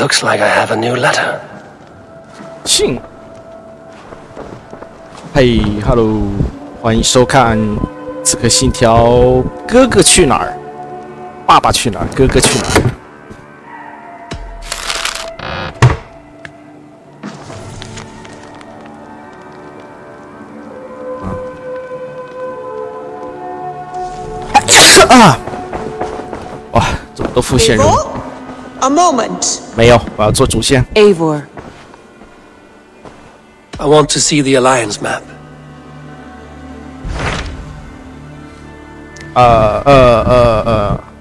Looks like I have a new letter. 信。嘿 ，Hello， 欢迎收看《刺客信条》。哥哥去哪儿？爸爸去哪儿？哥哥去哪儿？啊！哇，怎么都复现人 ？A moment. 没有，我要做主线。Eivor. I want to see the Alliance map.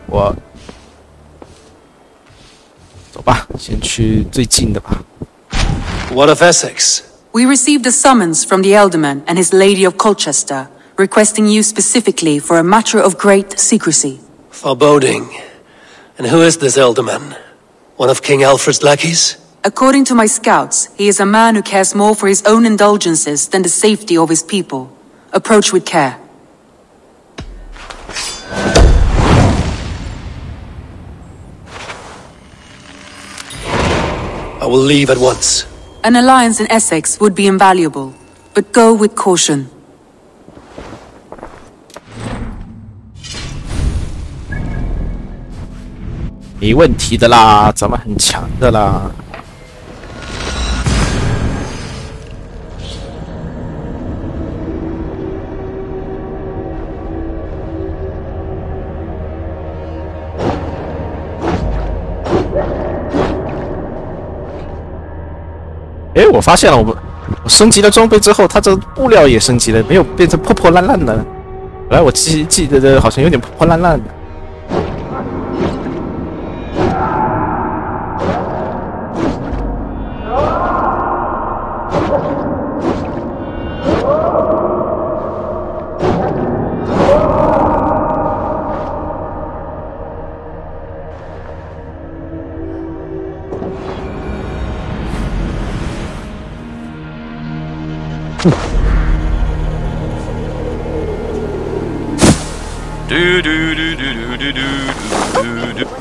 我走吧，先去最近的吧。What of Essex? We received a summons from the Ealdorman and his Lady of Colchester, requesting you specifically for a matter of great secrecy. Foreboding. And who is this Ealdorman? One of King Alfred's lackeys? According to my scouts, he is a man who cares more for his own indulgences than the safety of his people. Approach with care. I will leave at once. An alliance in Essex would be invaluable, but go with caution. 没问题的啦，咱们很强的啦。哎，我发现了，我升级了装备之后，它这布料也升级了，没有变成破破烂烂的。本来我记得好像有点破破烂烂的。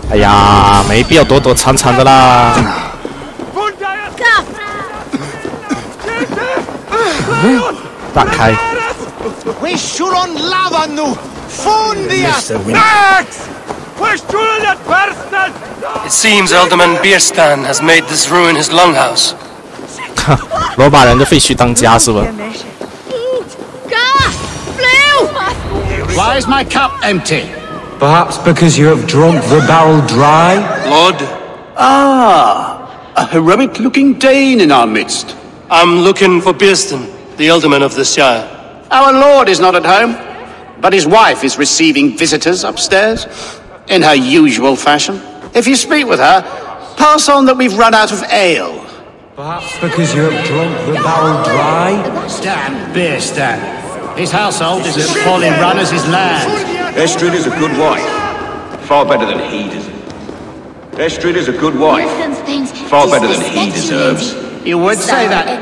哎呀，没必要躲躲藏藏的啦。打开。It seems Ealdorman Bierstan has made this ruin his longhouse. 罗马人的废墟当家是吧？ Why is my cup empty? Perhaps because you have drunk the barrel dry? Lord? Ah, a heroic-looking Dane in our midst. I'm looking for Bierstan, the Ealdorman of the Shire. Our lord is not at home, but his wife is receiving visitors upstairs, in her usual fashion. If you speak with her, pass on that we've run out of ale. Perhaps because you have drunk the barrel dry? Stan Bierstan. His household is as poorly run as his land. Estrid is a good wife. Far better than he deserves. Estrid is a good wife. Far better than he deserves. You would say that.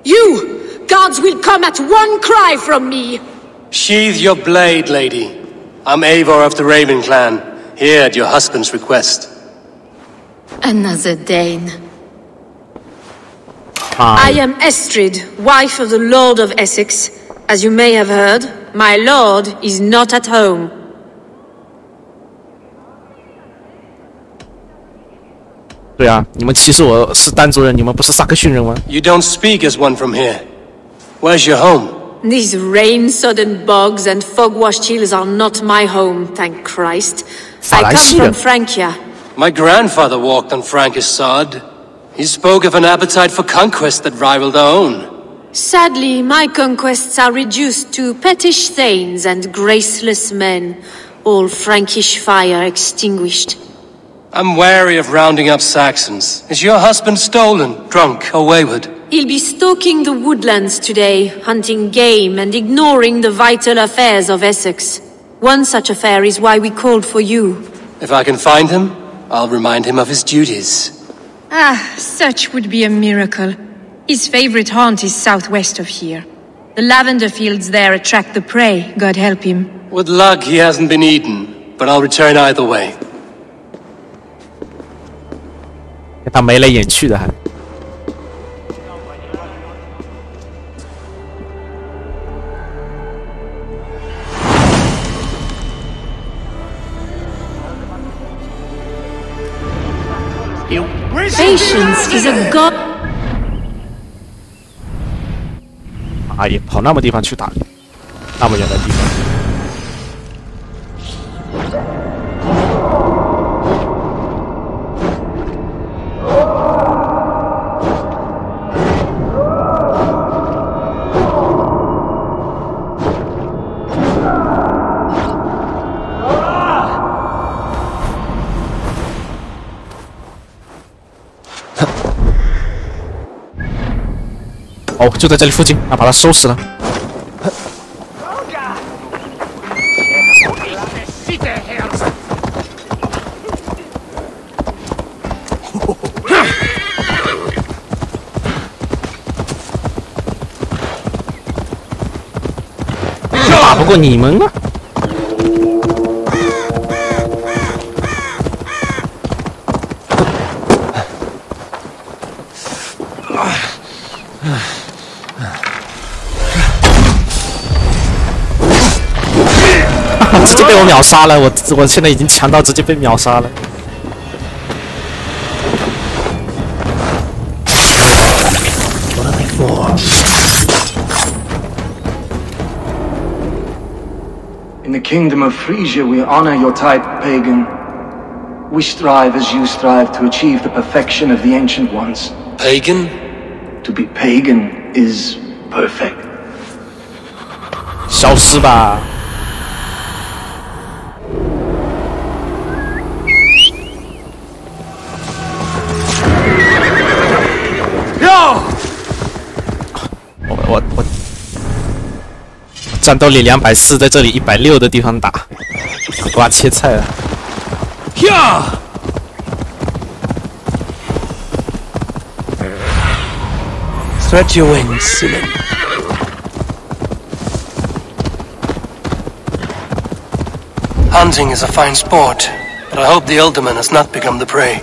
You! Gods will come at one cry from me! Sheathe your blade, lady. I'm Eivor of the Raven clan, here at your husband's request. Another Dane. I am Estrid, wife of the Lord of Essex. As you may have heard, my lord is not at home. 对啊，你们歧视我是丹族人，你们不是萨克逊人吗 You don't speak as one from here. Where's your home? These rain-sodden bogs and fog-washed hills are not my home, thank Christ. I come from Francia. My grandfather walked on Frankish sod. He spoke of an appetite for conquest that rivaled our own. Sadly, my conquests are reduced to pettish thanes and graceless men, all Frankish fire extinguished. I'm wary of rounding up Saxons. Is your husband stolen, drunk, or wayward? He'll be stalking the woodlands today, hunting game and ignoring the vital affairs of Essex. One such affair is why we called for you. If I can find him, I'll remind him of his duties. Ah, such would be a miracle. His favorite haunt is southwest of here. The lavender fields there attract the prey, God help him. With luck, he hasn't been eaten, but I'll return either way. 他眉来眼去的还。Patience is a god. 啊，也跑那么地方去打，那么远的地方。哦，就在这里附近，那把他收拾了。打不过你们啊！直接被我秒杀了，我现在已经强到直接被秒杀了。In the kingdom of Frisia, we honor your type, pagan. We strive as you strive to achieve the perfection of the ancient ones. Pagan? To be pagan is perfect. 消失吧！我战斗力240，在这里160的地方打，刮切菜了。呀！ Spread your wings, Simon. Hunting is a fine sport, but I hope the Alderman has not become the prey.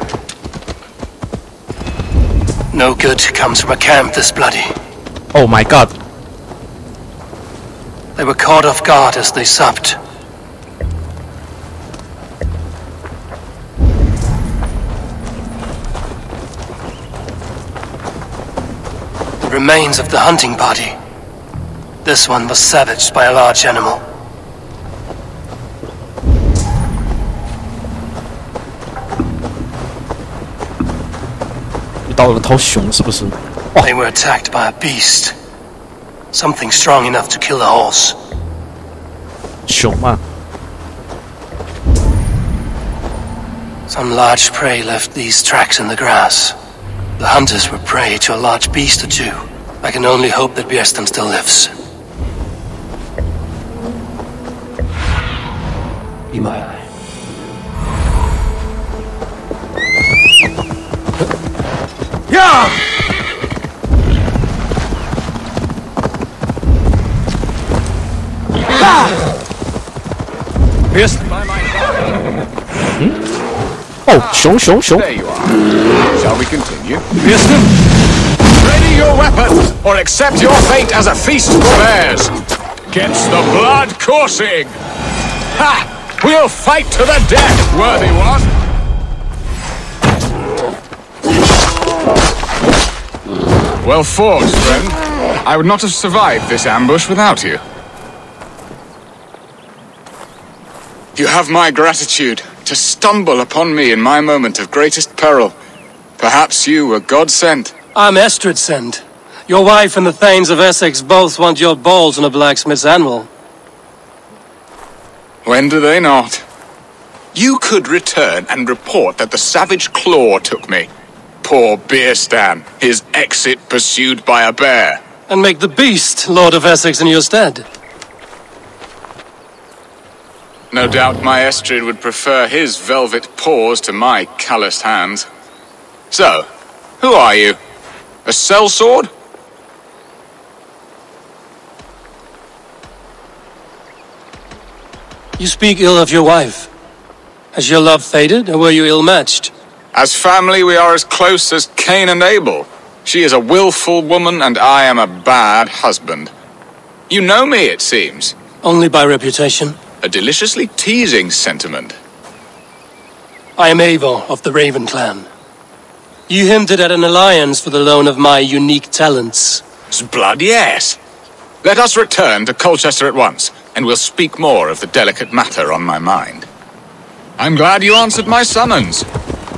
No good comes from a camp this bloody. Oh my god. They were caught off guard as they supped. The remains of the hunting party. This one was savaged by a large animal. 遇到了头熊是不是？ They were attacked by a beast. Something strong enough to kill a horse. 熊吗？ Some large prey left these tracks in the grass. The hunters were prey to a large beast or two. I can only hope that Bjersten still lives. Be my eye. Yeah! Bjersten. 哦，熊。 There you are. Shall we continue? Bjersten, ready your weapons, or accept your fate as a feast for bears. Gets the blood coursing. Ha! We'll fight to the death, worthy one. Well fought, friend. I would not have survived this ambush without you. You have my gratitude to stumble upon me in my moment of greatest peril. Perhaps you were God-sent. I'm Estrid sent. Your wife and the Thanes of Essex both want your balls on a blacksmith's anvil. When do they not? You could return and report that the savage claw took me. Poor Bjersten, his exit pursued by a bear. And make the beast Lord of Essex in your stead. No doubt my Estrid would prefer his velvet paws to my calloused hands. So, who are you? A sellsword? You speak ill of your wife. Has your love faded, or were you ill-matched? As family, we are as close as Cain and Abel. She is a willful woman, and I am a bad husband. You know me, it seems. Only by reputation. A deliciously teasing sentiment. I am Eivor of the Raven clan. You hinted at an alliance for the loan of my unique talents. Blood, yes. Let us return to Colchester at once, and we'll speak more of the delicate matter on my mind. I'm glad you answered my summons.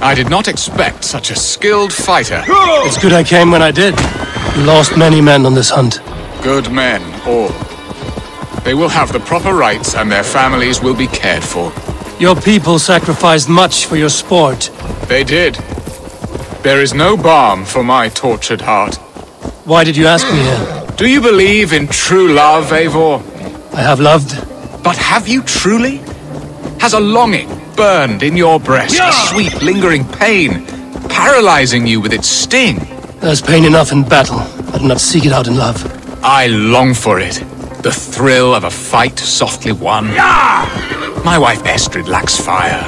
I did not expect such a skilled fighter. It's good I came when I did. You lost many men on this hunt. Good men, all. They will have the proper rights, and their families will be cared for. Your people sacrificed much for your sport. They did. There is no balm for my tortured heart. Why did you ask me here? Do you believe in true love, Eivor? I have loved. But have you truly? Has a longing burned in your breast, a sweet, lingering pain, paralyzing you with its sting? There's pain enough in battle. I do not seek it out in love. I long for it. The thrill of a fight softly won. My wife Estrid lacks fire.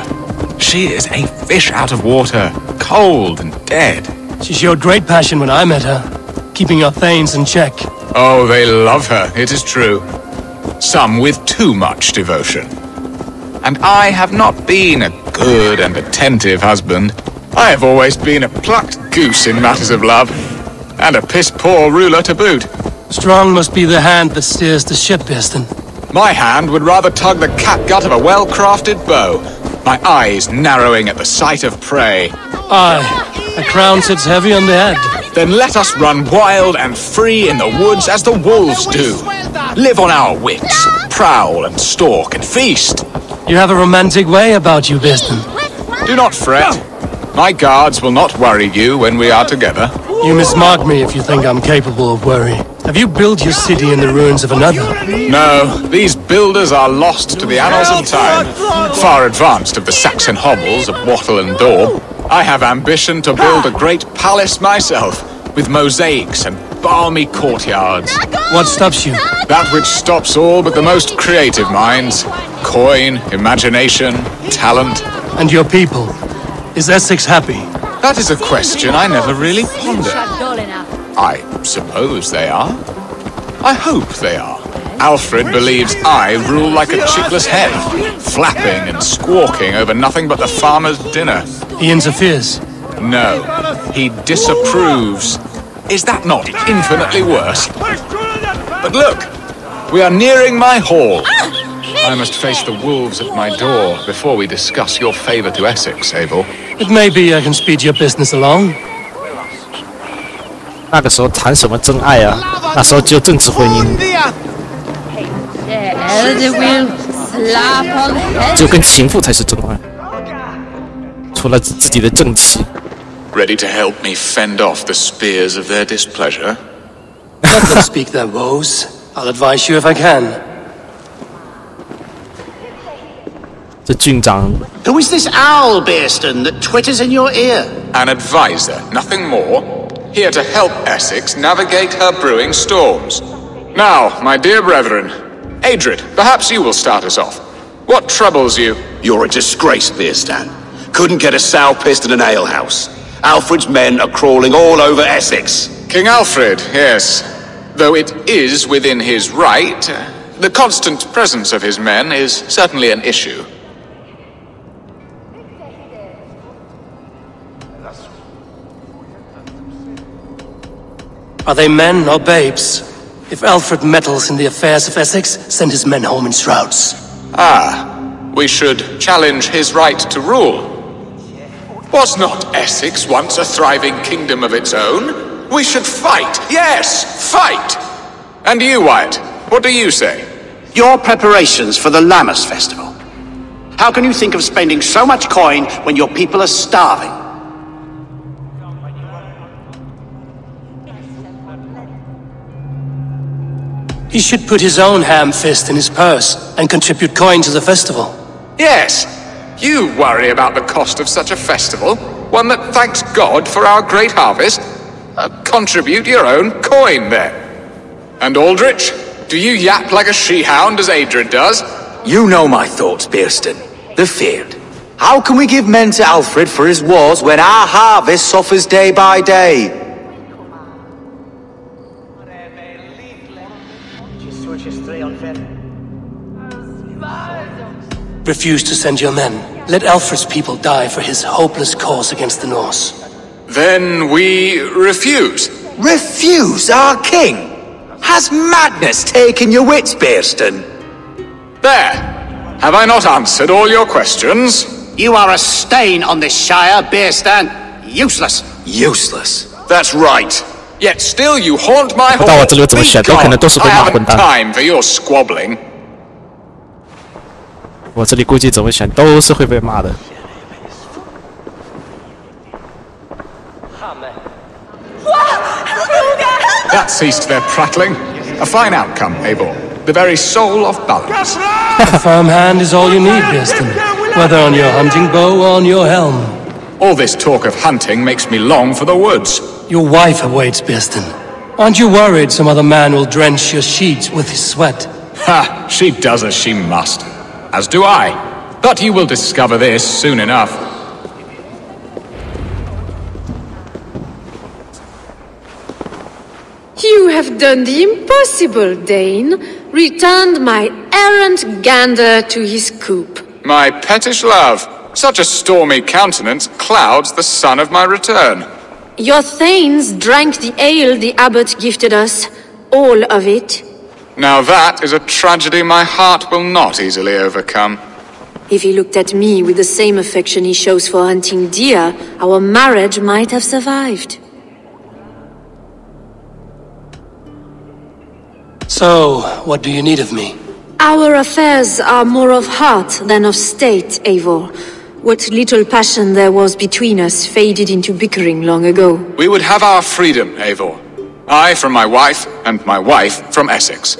She is a fish out of water, cold and dead. She showed great passion when I met her, keeping your thanes in check. Oh, they love her, it is true. Some with too much devotion. And I have not been a good and attentive husband. I have always been a plucked goose in matters of love, and a piss-poor ruler to boot. Strong must be the hand that steers the ship, Birston. My hand would rather tug the catgut of a well-crafted bow, my eyes narrowing at the sight of prey. Aye, a crown sits heavy on the head. Then let us run wild and free in the woods as the wolves do. Live on our wits, prowl and stalk and feast. You have a romantic way about you, Birston. Do not fret. My guards will not worry you when we are together. You mismark me if you think I'm capable of worry. Have you built your city in the ruins of another? No, these builders are lost to the annals of time, far advanced of the Saxon hovels of Wattle and Daub. I have ambition to build a great palace myself, with mosaics and balmy courtyards. What stops you? That which stops all but the most creative minds. Coin, imagination, talent. And your people? Is Essex happy? That is a question I never really pondered. I suppose they are. I hope they are. Alfred believes I rule like a chickless hen, flapping and squawking over nothing but the farmer's dinner. He interferes? No, he disapproves. Is that not infinitely worse? But look, we are nearing my hall. I must face the wolves at my door before we discuss your favor to Essex, Abel. It may be I can speed your business along. 那个时候谈什么真爱啊？那时候只有政治婚姻，只有跟情妇才是真爱，除了自己的正妻。Ready to help me fend off the spears of their displeasure? Let them speak their woes. I'll advise you if I can. 这郡长 Who is this owl, Birston, that twitters in your ear? An advisor, nothing more. Here to help Essex navigate her brewing storms. Now, my dear brethren, Adrid, perhaps you will start us off. What troubles you? You're a disgrace, Birstan. Couldn't get a sow pissed in an alehouse. Alfred's men are crawling all over Essex. King Alfred, yes. Though it is within his right, the constant presence of his men is certainly an issue. Are they men or babes? If Alfred meddles in the affairs of Essex, send his men home in shrouds. Ah, we should challenge his right to rule. Was not Essex once a thriving kingdom of its own? We should fight, yes, fight! And you, Wyatt, what do you say? Your preparations for the Lammas festival. How can you think of spending so much coin when your people are starving? He should put his own ham fist in his purse and contribute coin to the festival. Yes, you worry about the cost of such a festival, one that thanks God for our great harvest. Contribute your own coin then. And Aldrich, do you yap like a she-hound as Adrid does? You know my thoughts, Bearston. The feared. How can we give men to Alfred for his wars when our harvest suffers day by day? Refuse to send your men. Let Alfred's people die for his hopeless cause against the Norse. Then we refuse. Refuse our king? Has madness taken your wits, Bearston? There. Have I not answered all your questions? You are a stain on this shire, Bearstan. Useless. Useless. That's right. Yet still you haunt my 不到我 hall. 这里我怎么选都可能都是被 I 骂混 haven't 蛋。 time for your squabbling. 我这里估计怎么选都是会被骂的。That ceased their prattling. A fine outcome, Eivor. The very soul of balance. A firm hand is all you need, Bearston. Whether on your hunting bow or on your helm. All this talk of hunting makes me long for the woods. Your wife awaits, Bearston. Aren't you worried some other man will drench your sheets with his sweat? Ha! She does as she must. As do I. But you will discover this soon enough. You have done the impossible, Dane. Returned my errant gander to his coop. My pettish love. Such a stormy countenance clouds the sun of my return. Your thanes drank the ale the abbot gifted us. All of it. Now that is a tragedy my heart will not easily overcome. If he looked at me with the same affection he shows for hunting deer, our marriage might have survived. So, what do you need of me? Our affairs are more of heart than of state, Eivor. What little passion there was between us faded into bickering long ago. We would have our freedom, Eivor. I from my wife, and my wife from Essex.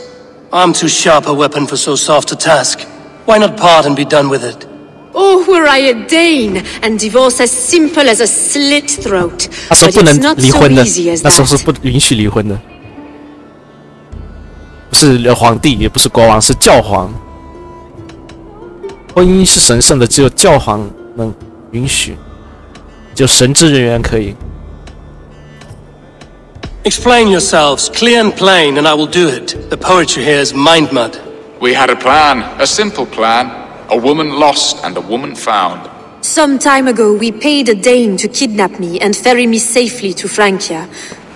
I'm too sharp a weapon for so soft a task. Why not part and be done with it? Oh, were I a Dane, and divorce as simple as a slit throat. 那时候 But 不 it's 能 not 离 so 婚的 easy as， 那时候是 that. 不允许离婚的，不是皇帝，也不是国王，是教皇。婚姻是神圣的，只有教皇能允许，只有神职人员可以。 Explain yourselves, clear and plain, and I will do it. The poetry here is mind mud. We had a plan, a simple plan. A woman lost and a woman found. Some time ago, we paid a Dane to kidnap me and ferry me safely to Francia.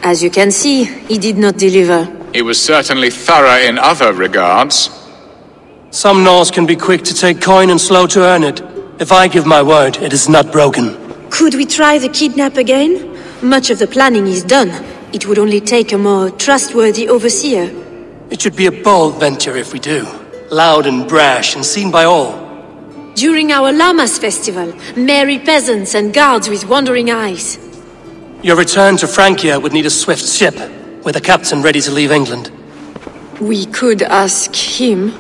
As you can see, he did not deliver. He was certainly thorough in other regards. Some Norse can be quick to take coin and slow to earn it. If I give my word, it is not broken. Could we try the kidnap again? Much of the planning is done. It would only take a more trustworthy overseer. It should be a bold venture if we do. Loud and brash and seen by all. During our Llamas festival, merry peasants and guards with wandering eyes. Your return to Francia would need a swift ship, with a captain ready to leave England. We could ask him.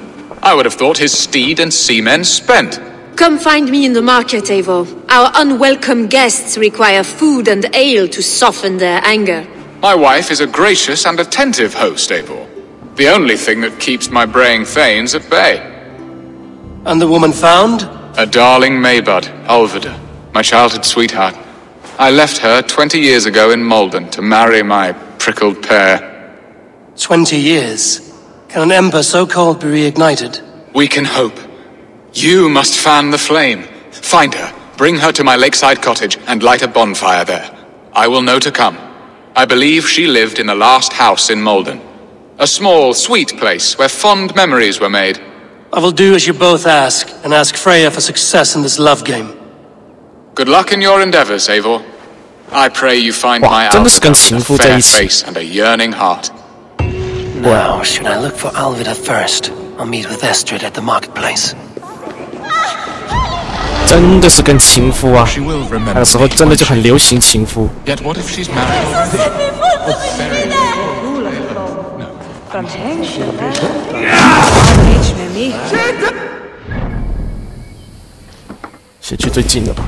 I would have thought his steed and seamen spent. Come find me in the market, Eivor. Our unwelcome guests require food and ale to soften their anger. My wife is a gracious and attentive host, Eivor. The only thing that keeps my braying thanes at bay. And the woman found? A darling Maybud, Ulvida, my childhood sweetheart. I left her 20 years ago in Malden to marry my prickled pair. 20 years? Can an ember so cold be reignited? We can hope. You must fan the flame. Find her, bring her to my lakeside cottage, and light a bonfire there. I will know to come. I believe she lived in the last house in Malden. A small, sweet place where fond memories were made. I will do as you both ask, and ask Freya for success in this love game. Good luck in your endeavors, Eivor. I pray you find my Alvida with a fair face and a yearning heart. Now, should I look for Alvida first, or meet with Estrid at the marketplace? 真的是跟情夫啊！那个时候真的就很流行情夫。 Yet what if she's married already? 先去最近的吧。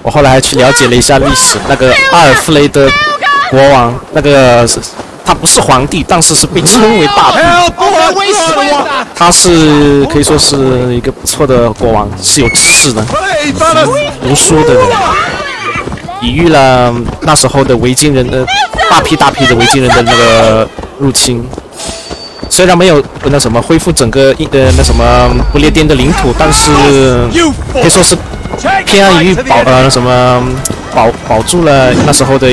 我后来还去了解了一下历史，那个阿尔弗雷德国王，那个他不是皇帝，但是被称为大帝。他是可以说是一个不错的国王，是有知识的，读书的人，抵御了那时候的维京人的大批的维京人的那个入侵。虽然没有那什么恢复整个那什么不列颠的领土，但是可以说是偏安于保住了那时候的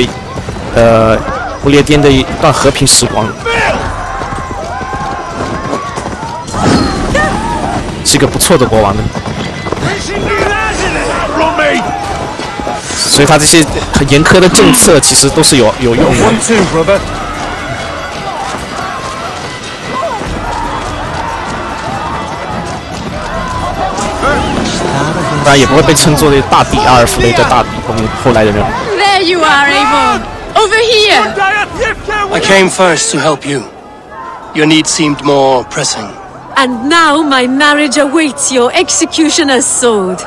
不列颠的一段和平时光，是一个不错的国王的。所以他这些很严苛的政策其实都是有用的。当然也不会被称作为大帝，阿尔弗雷德大帝后来的人。There you are, Eivor. Over here. I came first to help you. Your need seemed more pressing. And now my marriage awaits your executioner's sword.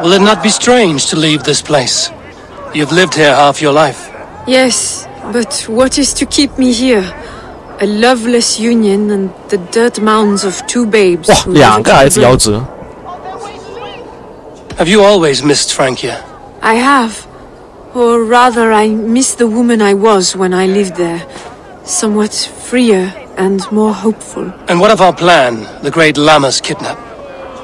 Will it not be strange to leave this place? You've lived here half your life. Yes, but what is to keep me here? A loveless union and the dirt mounds of two babes. 哇，2个孩子夭折。Have you always missed Francia? I have. Or rather, I miss the woman I was when I lived there. Somewhat freer and more hopeful. And what of our plan, the great Lammas kidnap?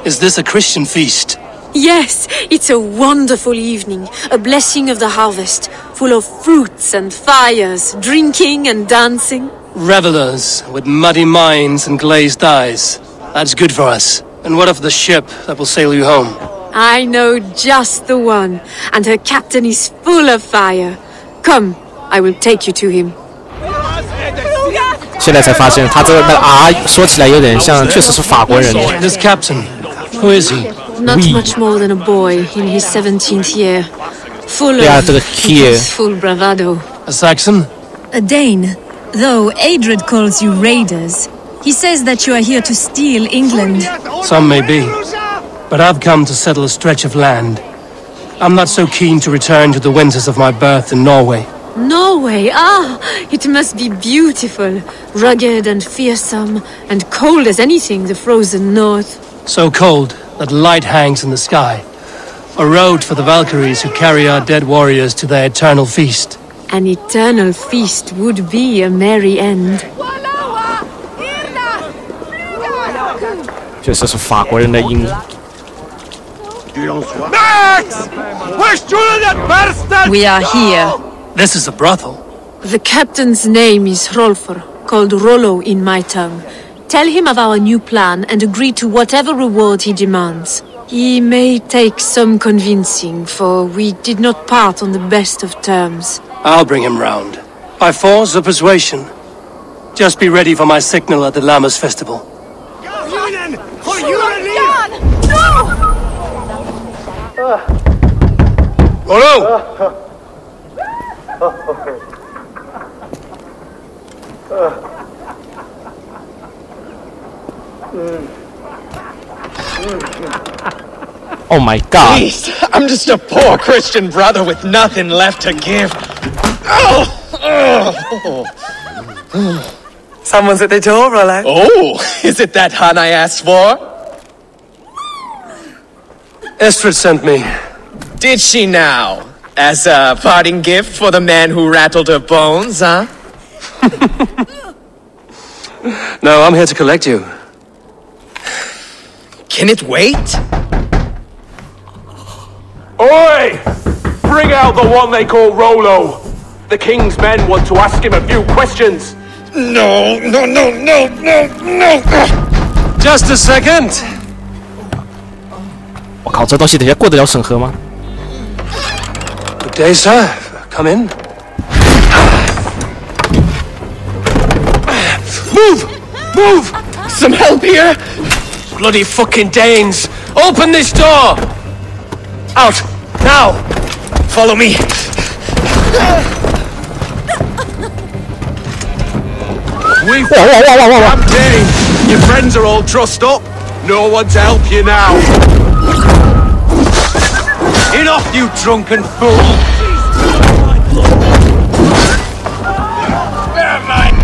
Is this a Christian feast? Yes, it's a wonderful evening, a blessing of the harvest, full of fruits and fires, drinking and dancing. Revelers with muddy minds and glazed eyes. That's good for us. And what of the ship that will sail you home? I know just the one, and her captain is full of fire. Come, I will take you to him. 现在才发现，他这个R 说起来有点像，确实是法国人。This captain, who is he? Not much more than a boy in his 17th year, full of full bravado. A Saxon? A Dane, though Adred calls you raiders. He says that you are here to steal England. Some may be, but I've come to settle a stretch of land. I'm not so keen to return to the winters of my birth in Norway. Norway? Ah, it must be beautiful. Rugged and fearsome, and cold as anything, the frozen north. So cold that light hangs in the sky. A road for the Valkyries who carry our dead warriors to their eternal feast. An eternal feast would be a merry end. 确实是法国人的音。We are here. This is a brothel. The captain's name is Hrolfr, called Rollo in my tongue. Tell him of our new plan and agree to whatever reward he demands. He may take some convincing, for we did not part on the best of terms. I'll bring him round. By force or persuasion. Just be ready for my signal at the Lammas festival. Rollo! Oh my god. Please, I'm just a poor Christian brother with nothing left to give. Someone's at the door, Rollo. Oh, is it that hun I asked for? Estrid sent me. Did she now? As a parting gift for the man who rattled her bones, huh? No, I'm here to collect you. Can it wait? Oi! Bring out the one they call Rollo. The king's men want to ask him a few questions. No. Just a second. 我靠，这东西等下过得了审核吗？ Good day, sir. Come in. Move! Some help here? Bloody fucking Danes! Open this door! Out! Now! Follow me. I'm Dane. Your friends are all trussed up. No one to help you now. Enough, you drunken fool! Never mind.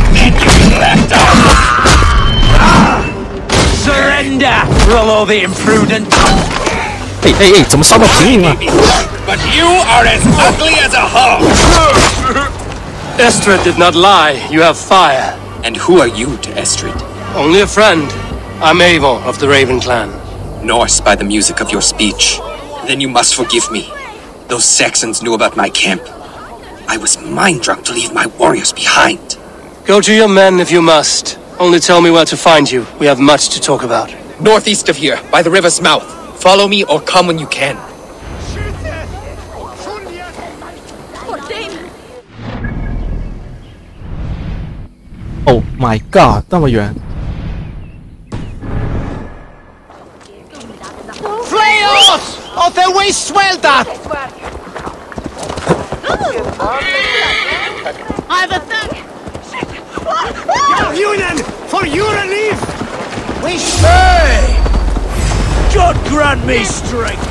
Surrender, Rollo the imprudent. 哎，怎么烧到平民了 But you are as ugly as a hog. Estrid did not lie. You have fire. And who are you to Estrid? Only a friend. I'm Eivor of the Raven clan. Norse by the music of your speech. Then you must forgive me. Those Saxons knew about my camp. I was mind-drunk to leave my warriors behind. Go to your men if you must. Only tell me where to find you. We have much to talk about. Northeast of here, by the river's mouth. Follow me or come when you can. Oh my god， 那么远。 Flayos! Of the way swelda! I've a thing! Union, for your relief! We say! God grant me strength!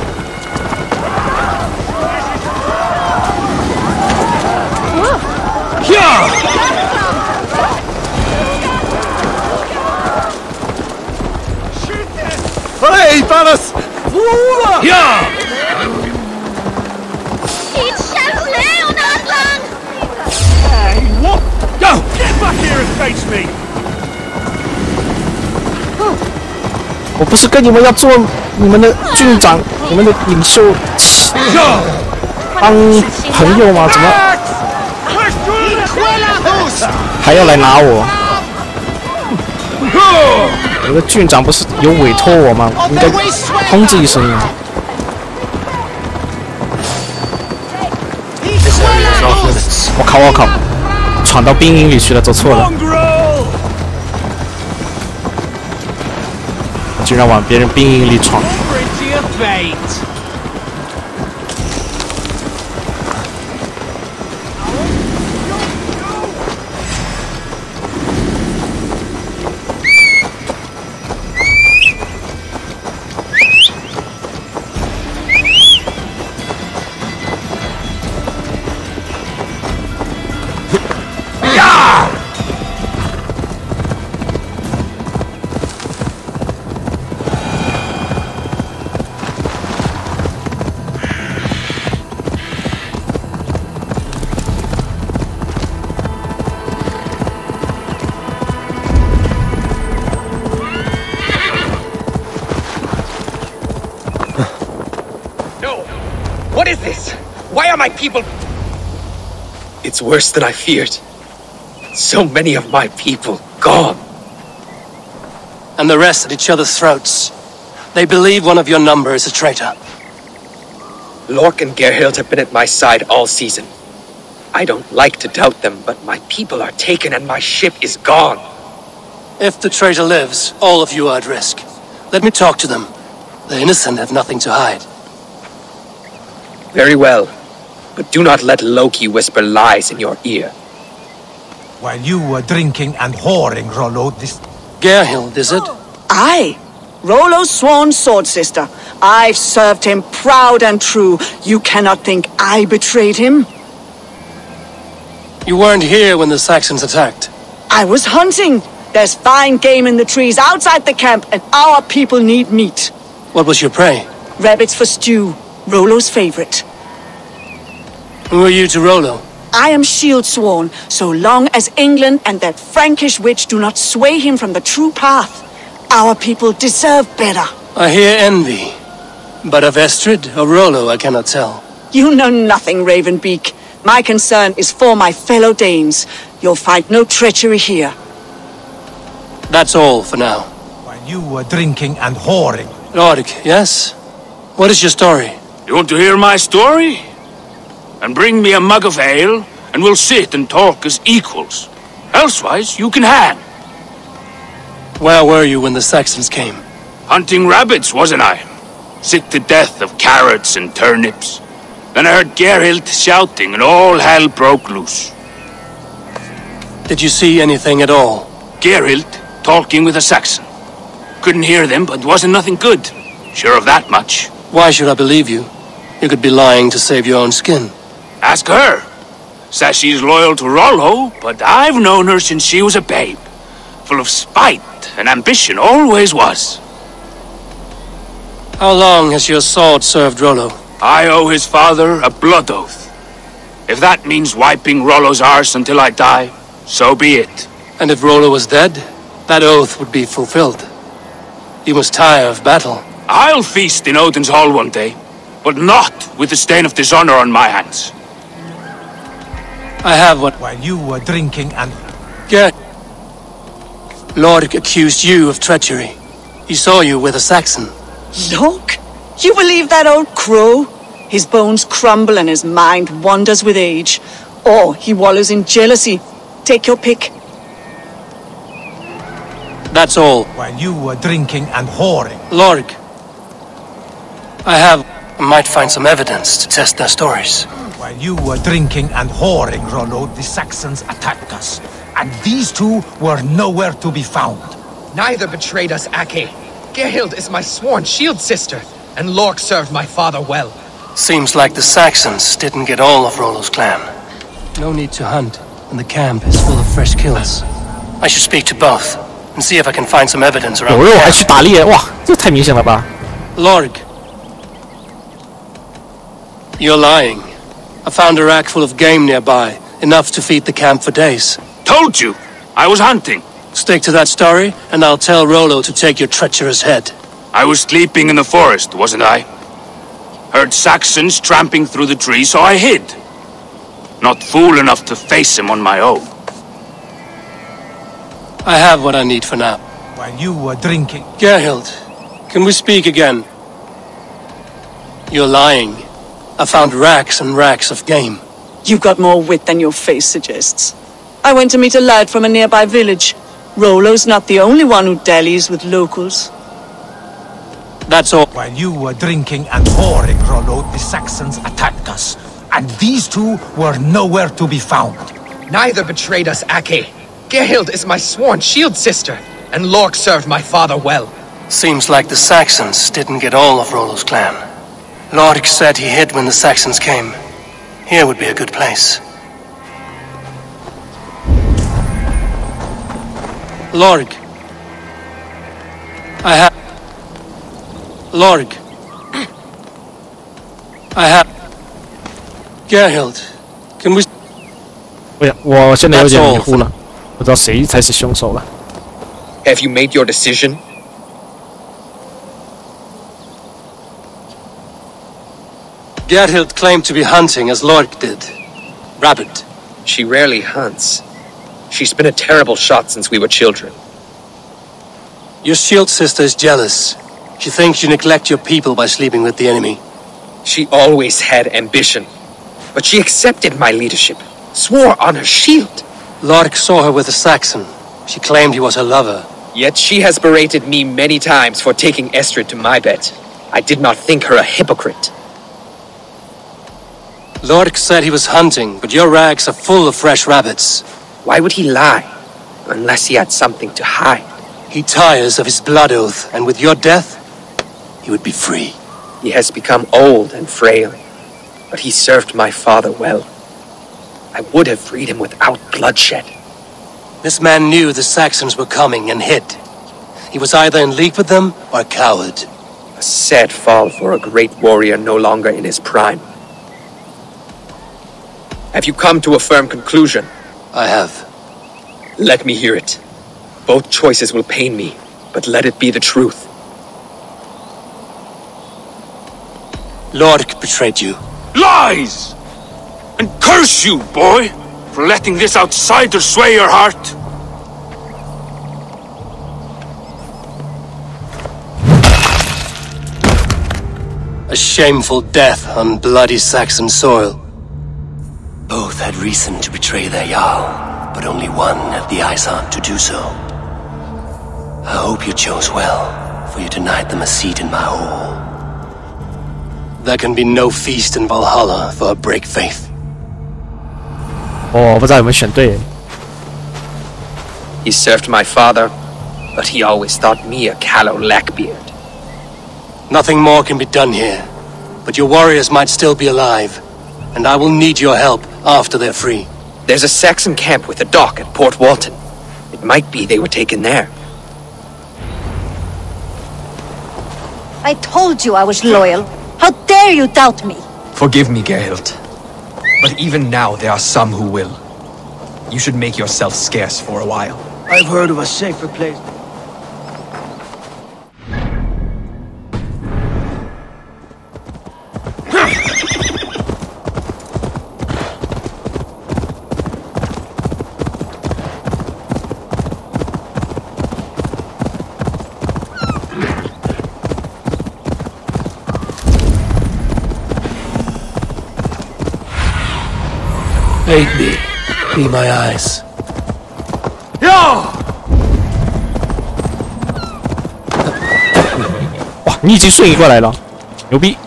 Hey, Balas! Yeah! Hey, what? Go! Get back here and face me! 我不是跟你们要做你们的郡长、你们的领袖当朋友吗？怎么还要来拿我？我的郡长不是有委托我吗？应该通知一声啊！我靠！闯到兵营里去了，走错了。 居然往别人兵营里闯！ What is this? Why are my people... It's worse than I feared. So many of my people gone. And the rest at each other's throats. They believe one of your number is a traitor. Lork and Gerhild have been at my side all season. I don't like to doubt them, but my people are taken and my ship is gone. If the traitor lives, all of you are at risk. Let me talk to them. The innocent have nothing to hide. Very well, but do not let Loki whisper lies in your ear. While you were drinking and whoring, Rollo, this... Gerhild, is it? Aye. Rollo's sworn sword sister. I've served him proud and true. You cannot think I betrayed him. You weren't here when the Saxons attacked. I was hunting. There's fine game in the trees outside the camp, and our people need meat. What was your prey? Rabbits for stew. Rollo's favorite. Who are you to Rollo? I am shield sworn, so long as England and that Frankish witch do not sway him from the true path. Our people deserve better. I hear envy. But of Estrid or Rollo, I cannot tell. You know nothing, Ravenbeak. My concern is for my fellow Danes. You'll find no treachery here. That's all for now. While you were drinking and whoring. Rorik, yes? What is your story? You want to hear my story? And bring me a mug of ale, and we'll sit and talk as equals. Elsewise, you can hang. Where were you when the Saxons came? Hunting rabbits, wasn't I? Sick to death of carrots and turnips. Then I heard Gerhild shouting, and all hell broke loose. Did you see anything at all? Gerhild talking with a Saxon. Couldn't hear them, but wasn't nothing good. Sure of that much. Why should I believe you? You could be lying to save your own skin. Ask her. Says she's loyal to Rollo, but I've known her since she was a babe. Full of spite and ambition, always was. How long has your sword served Rollo? I owe his father a blood oath. If that means wiping Rollo's arse until I die, so be it. And if Rollo was dead, that oath would be fulfilled. You must tire of battle. I'll feast in Odin's hall one day, but not with the stain of dishonor on my hands. I have what... While you were drinking and... Get... Lord accused you of treachery. He saw you with a Saxon. Look, you believe that old crow? His bones crumble and his mind wanders with age. Or he wallows in jealousy. Take your pick. That's all. While you were drinking and whoring. Lord, I might find some evidence to test their stories. While you were drinking and whoring, Rollo, the Saxons attacked us. And these two were nowhere to be found. Neither betrayed us, Ake. Gerhild is my sworn shield sister, and Lork served my father well. Seems like the Saxons didn't get all of Rollo's clan. No need to hunt, and the camp is full of fresh kills. I should speak to both, and see if I can find some evidence around. 有肉还去打猎，哇，这太明显了吧 Lorg, you're lying. I found a rack full of game nearby, enough to feed the camp for days. Told you! I was hunting. Stick to that story, and I'll tell Rollo to take your treacherous head. I was sleeping in the forest, wasn't I? Heard Saxons tramping through the trees, so I hid. Not fool enough to face him on my own. I have what I need for now. While you were drinking... Gerhild, can we speak again? You're lying. I found racks and racks of game. You've got more wit than your face suggests. I went to meet a lad from a nearby village. Rollo's not the only one who dallies with locals. That's all. While you were drinking and whoring, Rollo, the Saxons attacked us. And these two were nowhere to be found. Neither betrayed us, Ake. Gerhild is my sworn shield sister, and Lork served my father well. Seems like the Saxons didn't get all of Rollo's clan. Lork said he hid when the Saxons came. Here would be a good place. Lorg. Lorg. I have... Gerhild, can we... 不呀，我现在有点迷糊了，不知道谁才是凶手了。Have you made your decision? Gerhild claimed to be hunting as Lorg did. Rabbit. She rarely hunts. She's been a terrible shot since we were children. Your shield sister is jealous. She thinks you neglect your people by sleeping with the enemy. She always had ambition. But she accepted my leadership. Swore on her shield. Lork saw her with a Saxon. She claimed he was her lover. Yet she has berated me many times for taking Estrid to my bed. I did not think her a hypocrite. Lork said he was hunting, but your rags are full of fresh rabbits. Why would he lie? Unless he had something to hide. He tires of his blood oath, and with your death, he would be free. He has become old and frail, but he served my father well. I would have freed him without bloodshed. This man knew the Saxons were coming and hid. He was either in league with them or a coward. A sad fall for a great warrior no longer in his prime. Have you come to a firm conclusion? I have. Let me hear it. Both choices will pain me, but let it be the truth. Lork betrayed you. Lies! And curse you, boy, for letting this outsider sway your heart. A shameful death on bloody Saxon soil. Both had reason to betray their Jarl, but only one had the eyesight to do so. I hope you chose well, for you denied them a seat in my hall. There can be no feast in Valhalla for a break faith. 哦，不知道有没有选对。He served my father, but he always thought me a callow lackbeard. Nothing more can be done here, but your warriors might still be alive, and I will need your help after they're free. There's a Saxon camp with a dock at Port Walton. It might be they were taken there. I told you I was loyal. How dare you doubt me? Forgive me, Geralt. But even now there are some who will. You should make yourself scarce for a while. I've heard of a safer place. Aid me. Be my eyes. Yo! 哇，你已经瞬移过来了，牛逼！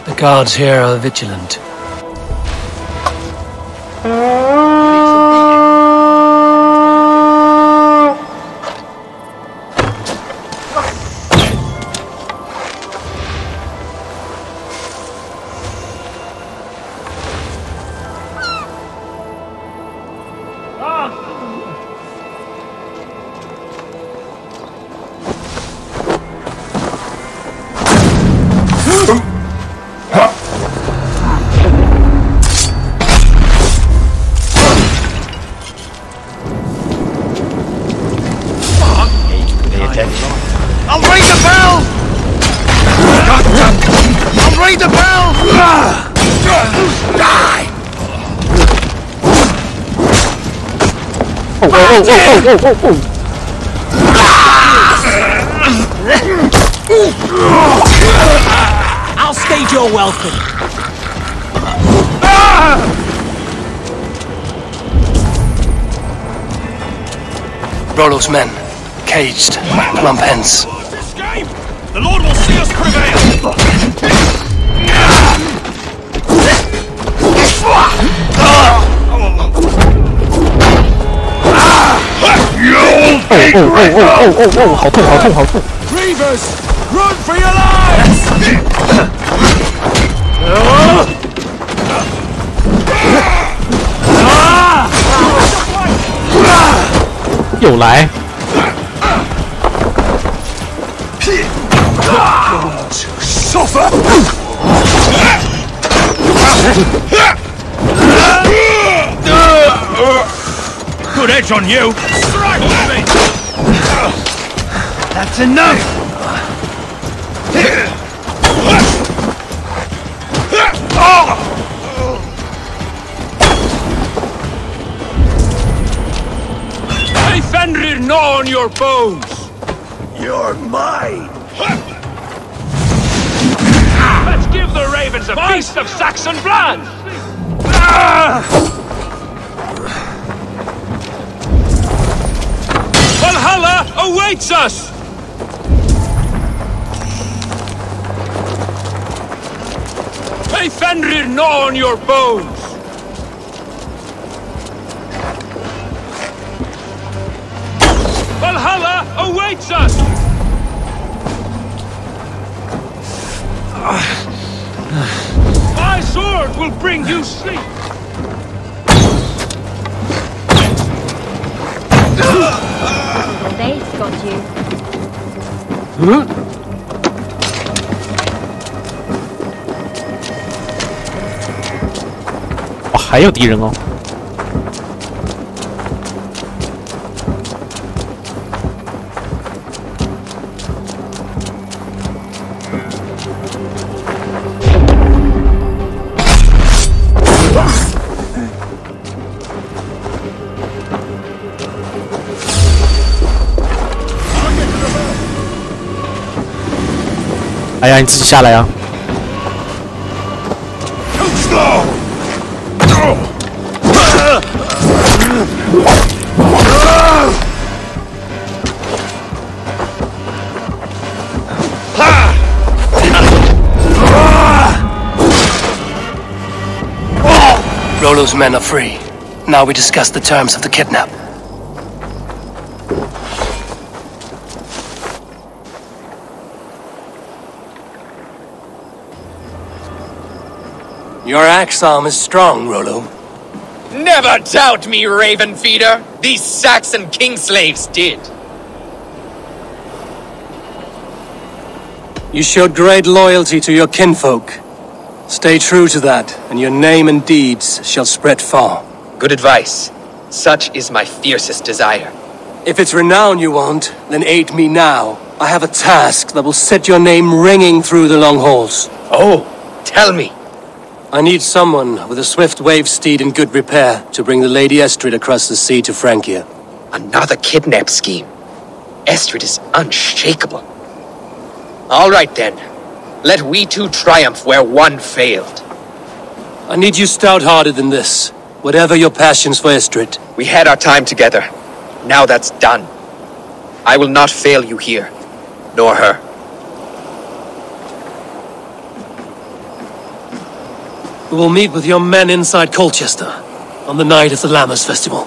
The guards here are vigilant. I'll ring the bell! I'll ring the bell! Die! I'll stage your welcome. Rollo's men, caged, plump hence. Escape! The Lord will see us prevail!好痛，好痛，好痛！ Grievous, run for your lives! 又来！ Suffer! Good edge on you! Strike with me! That's enough! May Fenrir gnaw on your bones! You're mine! Let's give the ravens a feast of Saxon blood! Valhalla awaits us! May Fenrir gnaw on your bones! Valhalla awaits us! My sword will bring you sleep! The base got you. 哇，还有敌人哦！ 哎呀，你自己下来啊！ Rollo's men are free. Now we discuss the terms of the kidnap. Your axe arm is strong, Rollo. Never doubt me, Raven Feeder. These Saxon king slaves did. You showed great loyalty to your kinfolk. Stay true to that, and your name and deeds shall spread far. Good advice. Such is my fiercest desire. If it's renown you want, then aid me now. I have a task that will set your name ringing through the long halls. Oh, tell me. I need someone with a swift wave steed in good repair to bring the Lady Estrid across the sea to Francia. Another kidnap scheme. Estrid is unshakable. All right then. Let we two triumph where one failed. I need you stout-hearted in this, whatever your passions for Estrid. We had our time together. Now that's done. I will not fail you here, nor her. We will meet with your men inside Colchester on the night of the Lammas Festival.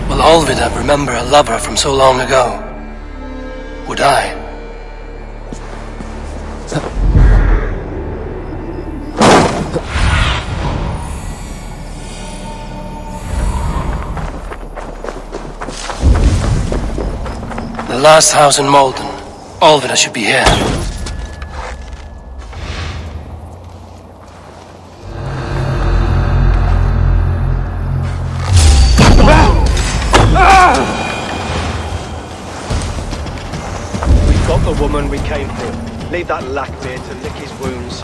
Will Olvida remember a lover from so long ago? Would I? The last house in Malden. Olvida should be here. We've got the woman we came for. Leave that lackbeard to lick his wounds.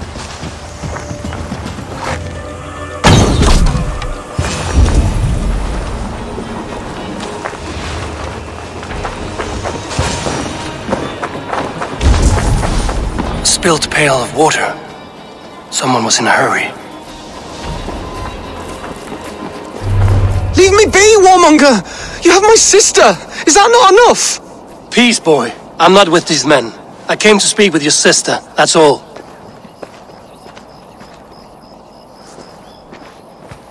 Spilt pail of water. Someone was in a hurry. Leave me be, warmonger! You have my sister! Is that not enough? Peace, boy. I'm not with these men. I came to speak with your sister, that's all.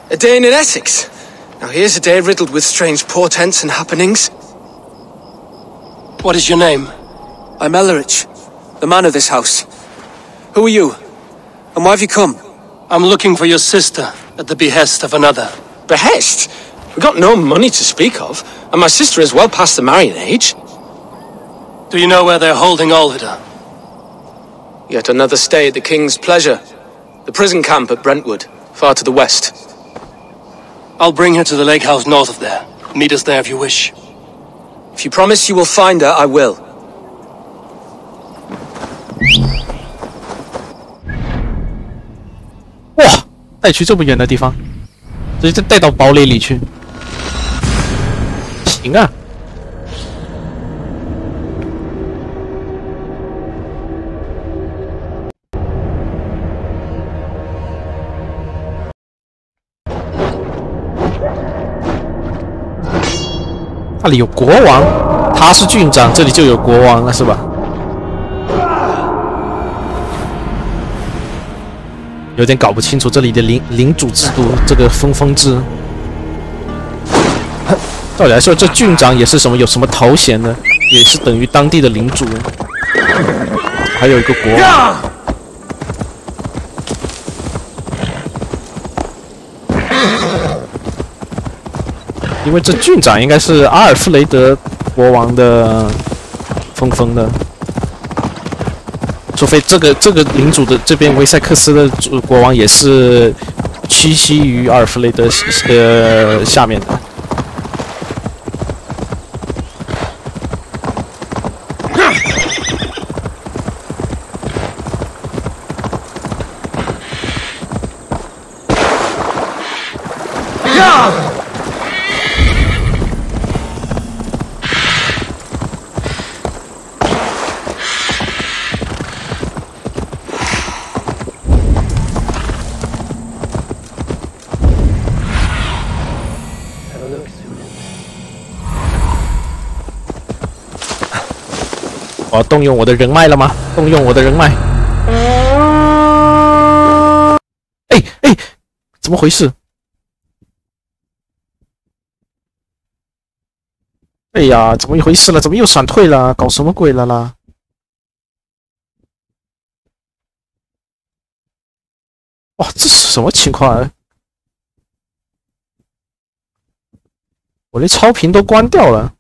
A day in Essex. Now here's a day riddled with strange portents and happenings. What is your name? I'm Ellerich, the man of this house. Who are you? And why have you come? I'm looking for your sister at the behest of another. Behest? We've got no money to speak of, and my sister is well past the marrying age. Do you know where they're holding Olvida? Yet another stay at the King's pleasure. The prison camp at Brentwood, far to the west. I'll bring her to the lake house north of there. Meet us there if you wish. If you promise you will find her, I will. Wow, 带去这么远的地方，直接带到堡垒里去。行啊。那里有国王，他是郡长，这里就有国王了，是吧？有点搞不清楚这里的领主制度，这个分制。道理来说，这郡长也是什么？有什么头衔呢？也是等于当地的领主，还有一个国王。因为这郡长应该是阿尔弗雷德国王的分的，除非这个领主的这边维塞克斯的国王也是屈膝于阿尔弗雷德下面的。我要动用我的人脉了吗？动用我的人脉。哎，怎么回事？哎呀，怎么一回事了？怎么又闪退了？搞什么鬼了啦？哇，这是什么情况啊？我连超频都关掉了。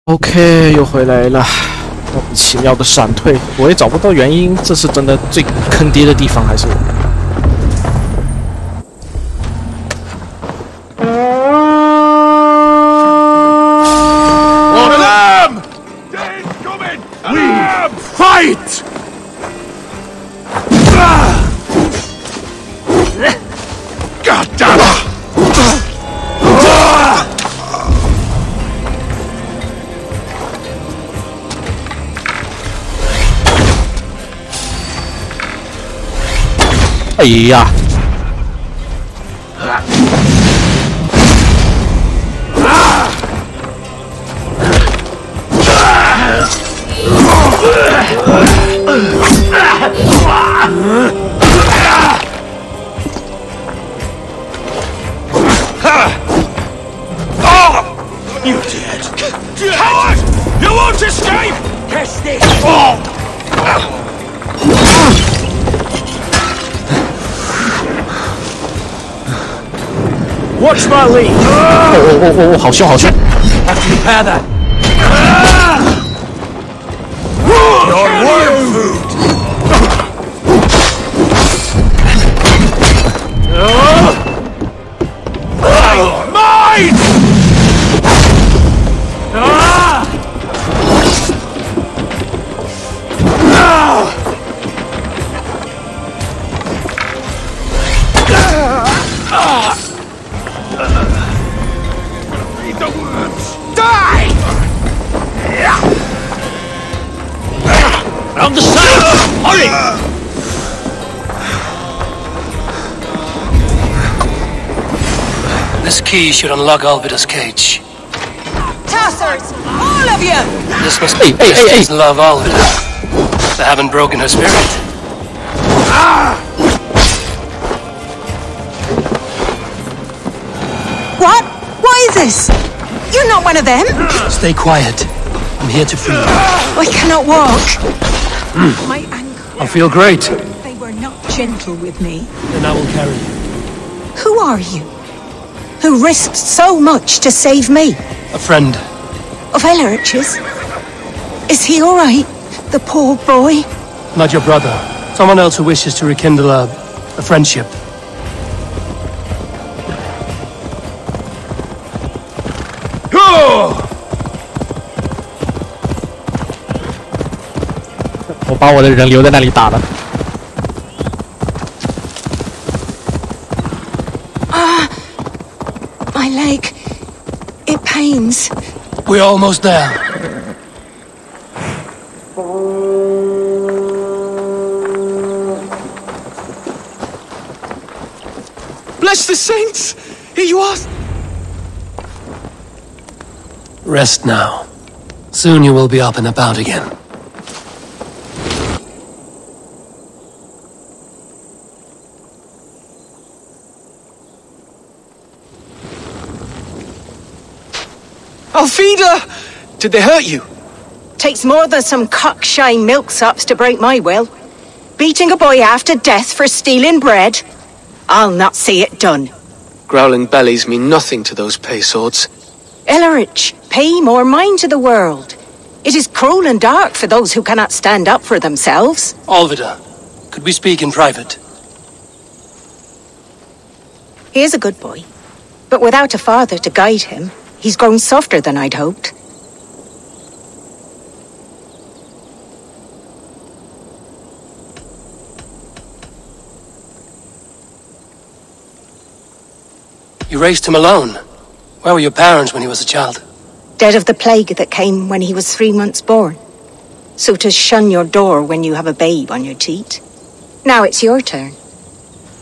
OK， 又回来了。莫名其妙的闪退，我也找不到原因，这是真的最坑爹的地方，还是我？Alarm! Dane's coming! Alarm! Fight! God damn it!哎呀！You dead! Coward! You won't escape! Catch this! Watch my lead! 哦，好凶好凶 Have to repair that! Your worm food! Mine! Read the words! Die! Round the side! Hurry! This key should unlock Alvida's cage. Tossers! All of you! This must be Christians love Alvida. They haven't broken her spirit. What? What is this? You're not one of them? Stay quiet. I'm here to free you. I cannot walk. My ankle. I feel great. They were not gentle with me. Then I will carry you. Who are you? Who risked so much to save me? A friend. Of Elrich's? Is he all right? The poor boy? Not your brother. Someone else who wishes to rekindle a friendship. Go! 我把我的人留在那里打了。My leg. It pains. We're almost there. Bless the saints! Here you are! Rest now. Soon you will be up and about again. Alfida! Did they hurt you? Takes more than some cockshy milksops to break my will. Beating a boy half to death for stealing bread? I'll not see it done. Growling bellies mean nothing to those pay swords. Elrich, pay more mind to the world. It is cruel and dark for those who cannot stand up for themselves. Alvida, could we speak in private? He is a good boy, but without a father to guide him, he's grown softer than I'd hoped. You raised him alone. Where were your parents when he was a child? Dead of the plague that came when he was 3 months born. Suitors shun your door when you have a babe on your teat. Now it's your turn.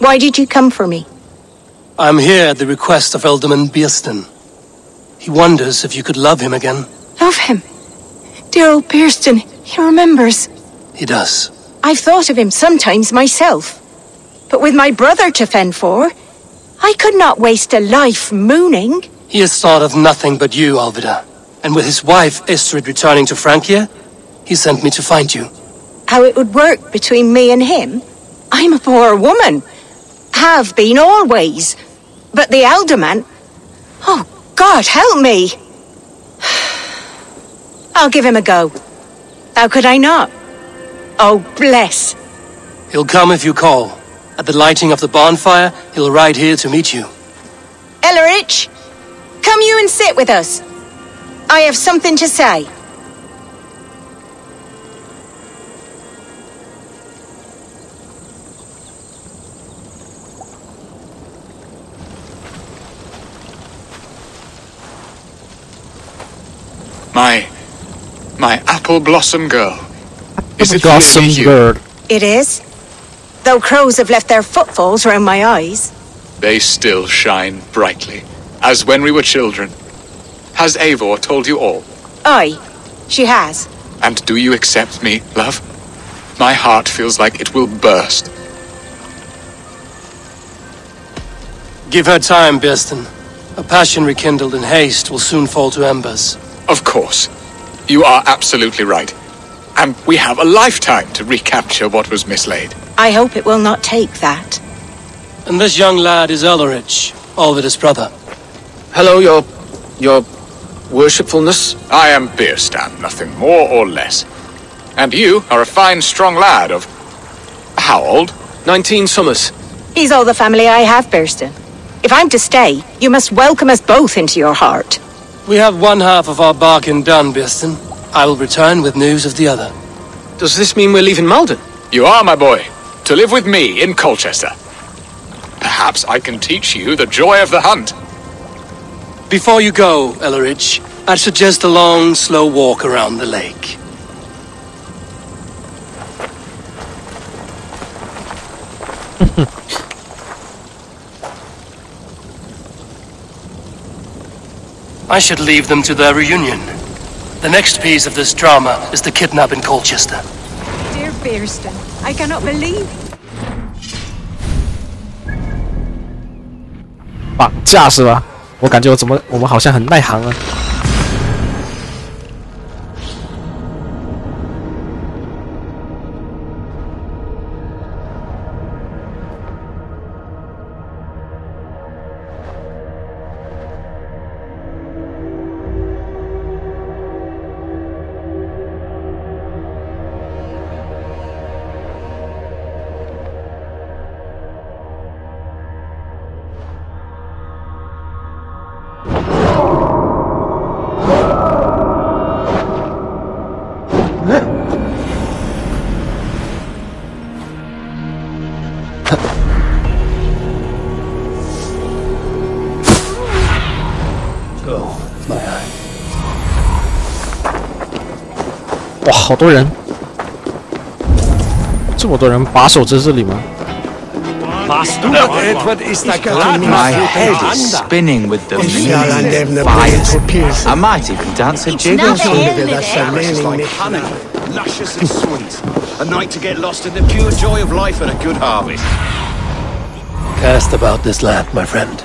Why did you come for me? I'm here at the request of Ealdorman Bearston. He wonders if you could love him again. Love him? Dear old Bearston, he remembers. He does. I've thought of him sometimes myself. But with my brother to fend for, I could not waste a life mooning. He has thought of nothing but you, Alvida. And with his wife, Istrid, returning to Francia, he sent me to find you. How it would work between me and him? I'm a poor woman. Have been always. But the Ealdorman... Oh, God, help me! I'll give him a go. How could I not? Oh, bless. He'll come if you call. At the lighting of the bonfire, he'll ride here to meet you. Elrich, come you and sit with us. I have something to say. My apple blossom girl. Is it Blossom really you? girl. It is. Though crows have left their footfalls round my eyes. They still shine brightly, as when we were children. Has Eivor told you all? Aye, she has. And do you accept me, love? My heart feels like it will burst. Give her time, Bearston. A passion rekindled in haste will soon fall to embers. Of course. You are absolutely right. And we have a lifetime to recapture what was mislaid. I hope it will not take that. And this young lad is Elrich, Alvida's brother. Hello, your worshipfulness. I am Bearstan, nothing more or less. And you are a fine, strong lad of... how old? 19 summers. He's all the family I have, Bearston. If I'm to stay, you must welcome us both into your heart. We have one half of our bargain done, Bearston. I will return with news of the other. Does this mean we're leaving Malden? You are, my boy. To live with me in Colchester. Perhaps I can teach you the joy of the hunt. Before you go, Elrich, I'd suggest a long, slow walk around the lake. I should leave them to their reunion. The next piece of this drama is the kidnap in Colchester. Dear Bearston, I cannot believe... 绑架是吧？我感觉我们好像很内行啊。哇，好多人，这么多人把守在这里吗？ My head is spinning with the fires. I might even dance a jiggle. Luscious and sweet. A night to get lost in the pure joy of life and a good harvest. Cast about this land, my friend.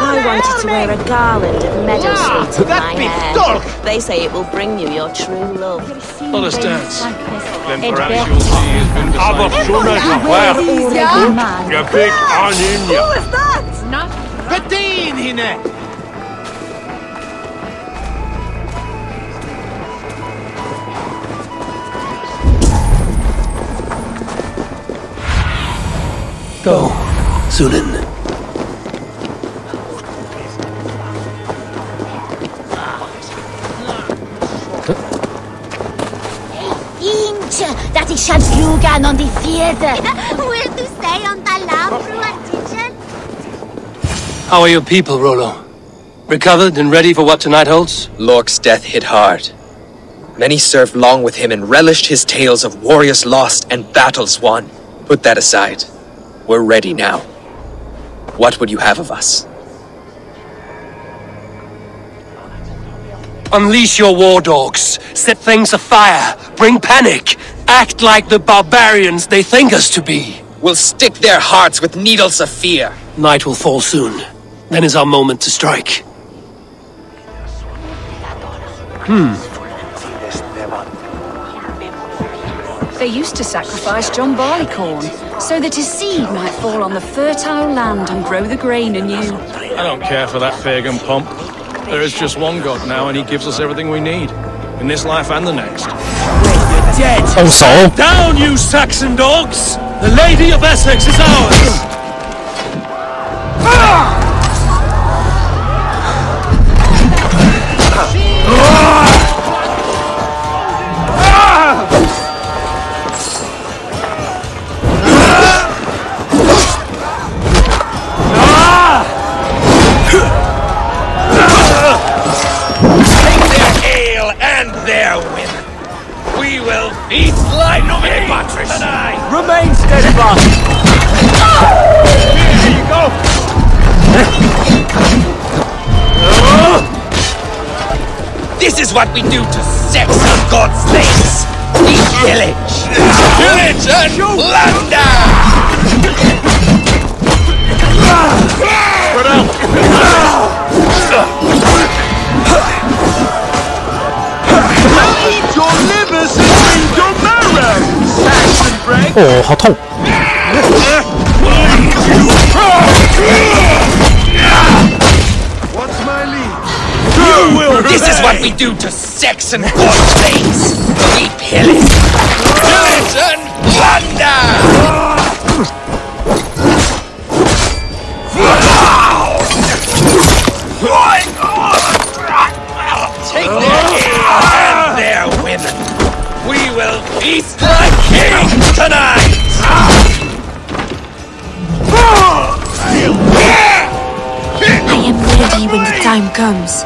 I wanted to wear a garland of meadow sweets in my hair. They say it will bring you your true love. Let us dance. Then perhaps you'll see his been You big onion. Who is that? Not Bedin hine. Go, Zulin. That is Shabslugan on the theatre. Will you stay on the lamp, teacher? How are your people, Rollo? Recovered and ready for what tonight holds? Lork's death hit hard. Many served long with him and relished his tales of warriors lost and battles won. Put that aside. We're ready now. What would you have of us? Unleash your war dogs. Set things afire. Bring panic. Act like the barbarians they think us to be. We'll stick their hearts with needles of fear. Night will fall soon. Then is our moment to strike. They used to sacrifice John Barleycorn so that his seed might fall on the fertile land and grow the grain anew. I don't care for that pagan pomp. There is just one God now, and he gives us everything we need. In this life and the next. You're dead. Also, Down, you Saxon dogs! The Lady of Essex is ours! Remain steadfast. Here you go. This is what we do to Saxon god slaves. We pillage. Pillage and plunder. Spread out. I'll eat your livers and drink your marrow, Saxon break. 哦，好痛！ What's my lead? You will. This is what we do to Saxon god slaves. We pillage. Pillage and plunder. Take their ale and their women. We will feast like kings tonight. I am ready when the time comes.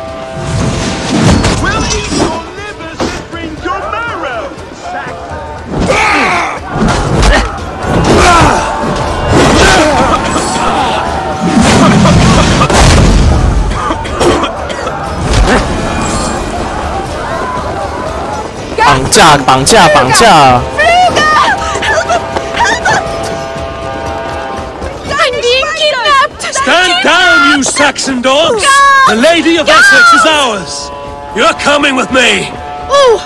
We'll eat your livers and drink your marrow,绑架！ I'm being kidnapped! Stand down, you Saxon dogs! The Lady of Essex is ours! You're coming with me! Oh,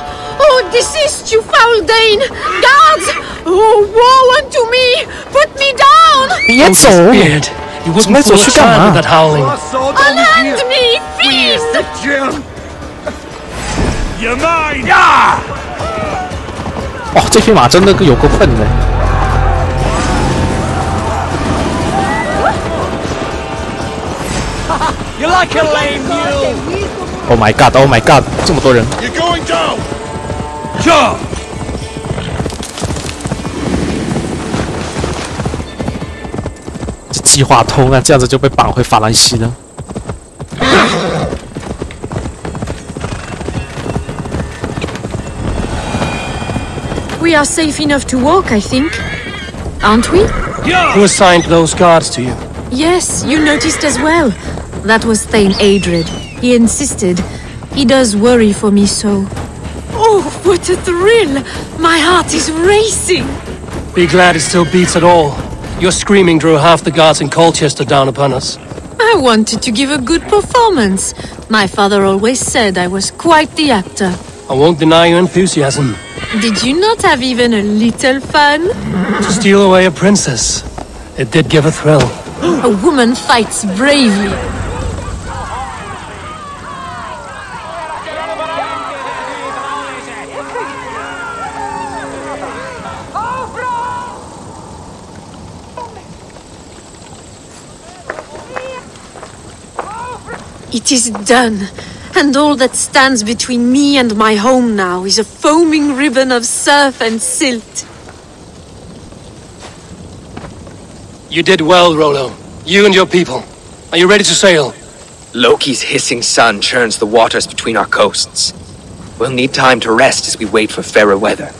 desist, you foul Dane! Guards! Oh, woe unto me! Put me down! 别走！ Beard, you wouldn't fool a child with that howling. Unhand me, fiend! You're mine! 哇，这匹马真的有够笨的。 You're like a lame mule. Oh my god! Oh my god! 这么多人。 You're going down. Sure. 这计划通啊，这样子就被绑回法兰西了。We are safe enough to walk, I think. Aren't we? Who assigned those guards to you? Yes, you noticed as well. That was Thane Adred. He insisted. He does worry for me so. Oh, what a thrill! My heart is racing! Be glad it still beats at all. Your screaming drew half the guards in Colchester down upon us. I wanted to give a good performance. My father always said I was quite the actor. I won't deny your enthusiasm. Did you not have even a little fun? To steal away a princess. It did give a thrill. A woman fights bravely. It is done, and all that stands between me and my home now is a foaming ribbon of surf and silt. You did well, Rollo. You and your people. Are you ready to sail? Loki's hissing sun churns the waters between our coasts. We'll need time to rest as we wait for fairer weather.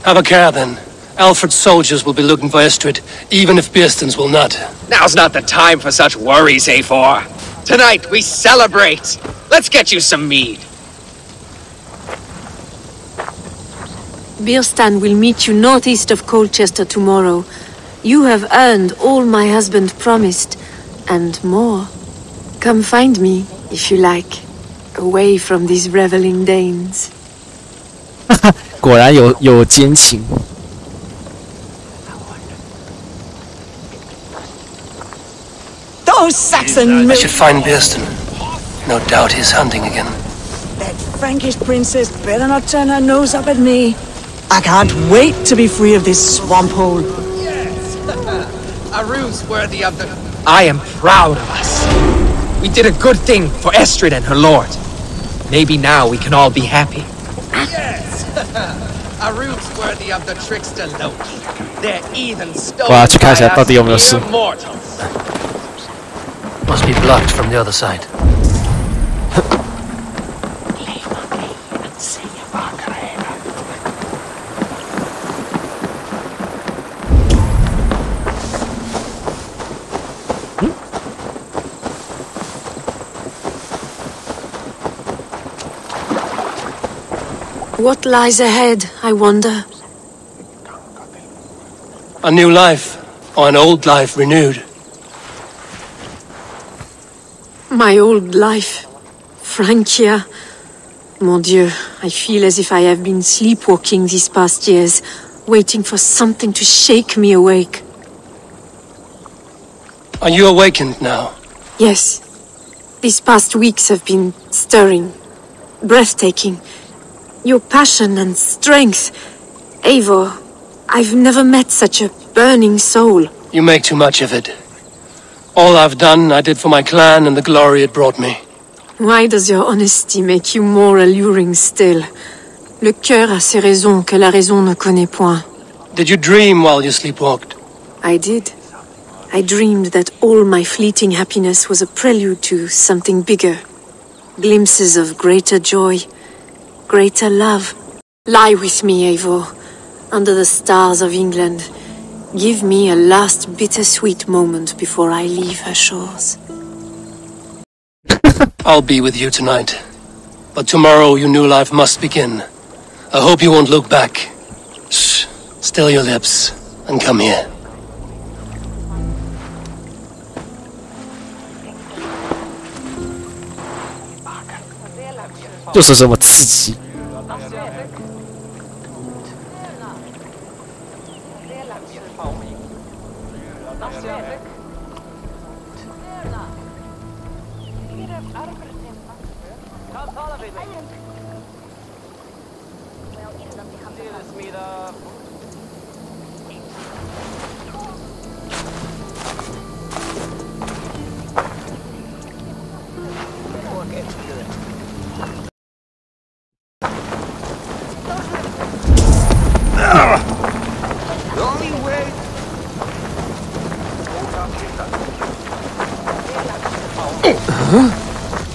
Have a care, then. Alfred's soldiers will be looking for Estrid, even if Bearstons will not. Now's not the time for such worries, A4. Tonight, we celebrate! Let's get you some mead! Bearstan will meet you northeast of Colchester tomorrow. You have earned all my husband promised, and more. Come find me, if you like, away from these reveling Danes. 果然有奸情。Those Saxon I should find Bearstan. No doubt he's hunting again. That Frankish princess better not turn her nose up at me. I can't wait to be free of this swamp hole. Yes! A ruse worthy of the... I am proud of us. We did a good thing for Estrid and her lord. Maybe now we can all be happy. Yes! A ruse worthy of the trickster Loki. Their heathen stolen by us, immortals. Must be blocked from the other side. What lies ahead, I wonder? A new life, or an old life renewed. My old life. Francia. Mon Dieu, I feel as if I have been sleepwalking these past years, waiting for something to shake me awake. Are you awakened now? Yes. These past weeks have been stirring, breathtaking. Your passion and strength. Eivor, I've never met such a burning soul. You make too much of it. All I've done, I did for my clan and the glory it brought me. Why does your honesty make you more alluring still? Le cœur a ses raisons que la raison ne connaît point. Did you dream while you sleepwalked? I did. I dreamed that all my fleeting happiness was a prelude to something bigger. Glimpses of greater joy, greater love. Lie with me, Eivor, under the stars of England. Give me a last bittersweet moment before I leave her shores. I'll be with you tonight. But tomorrow your new life must begin. I hope you won't look back. Shh. Still your lips and come here. 就是这么刺激。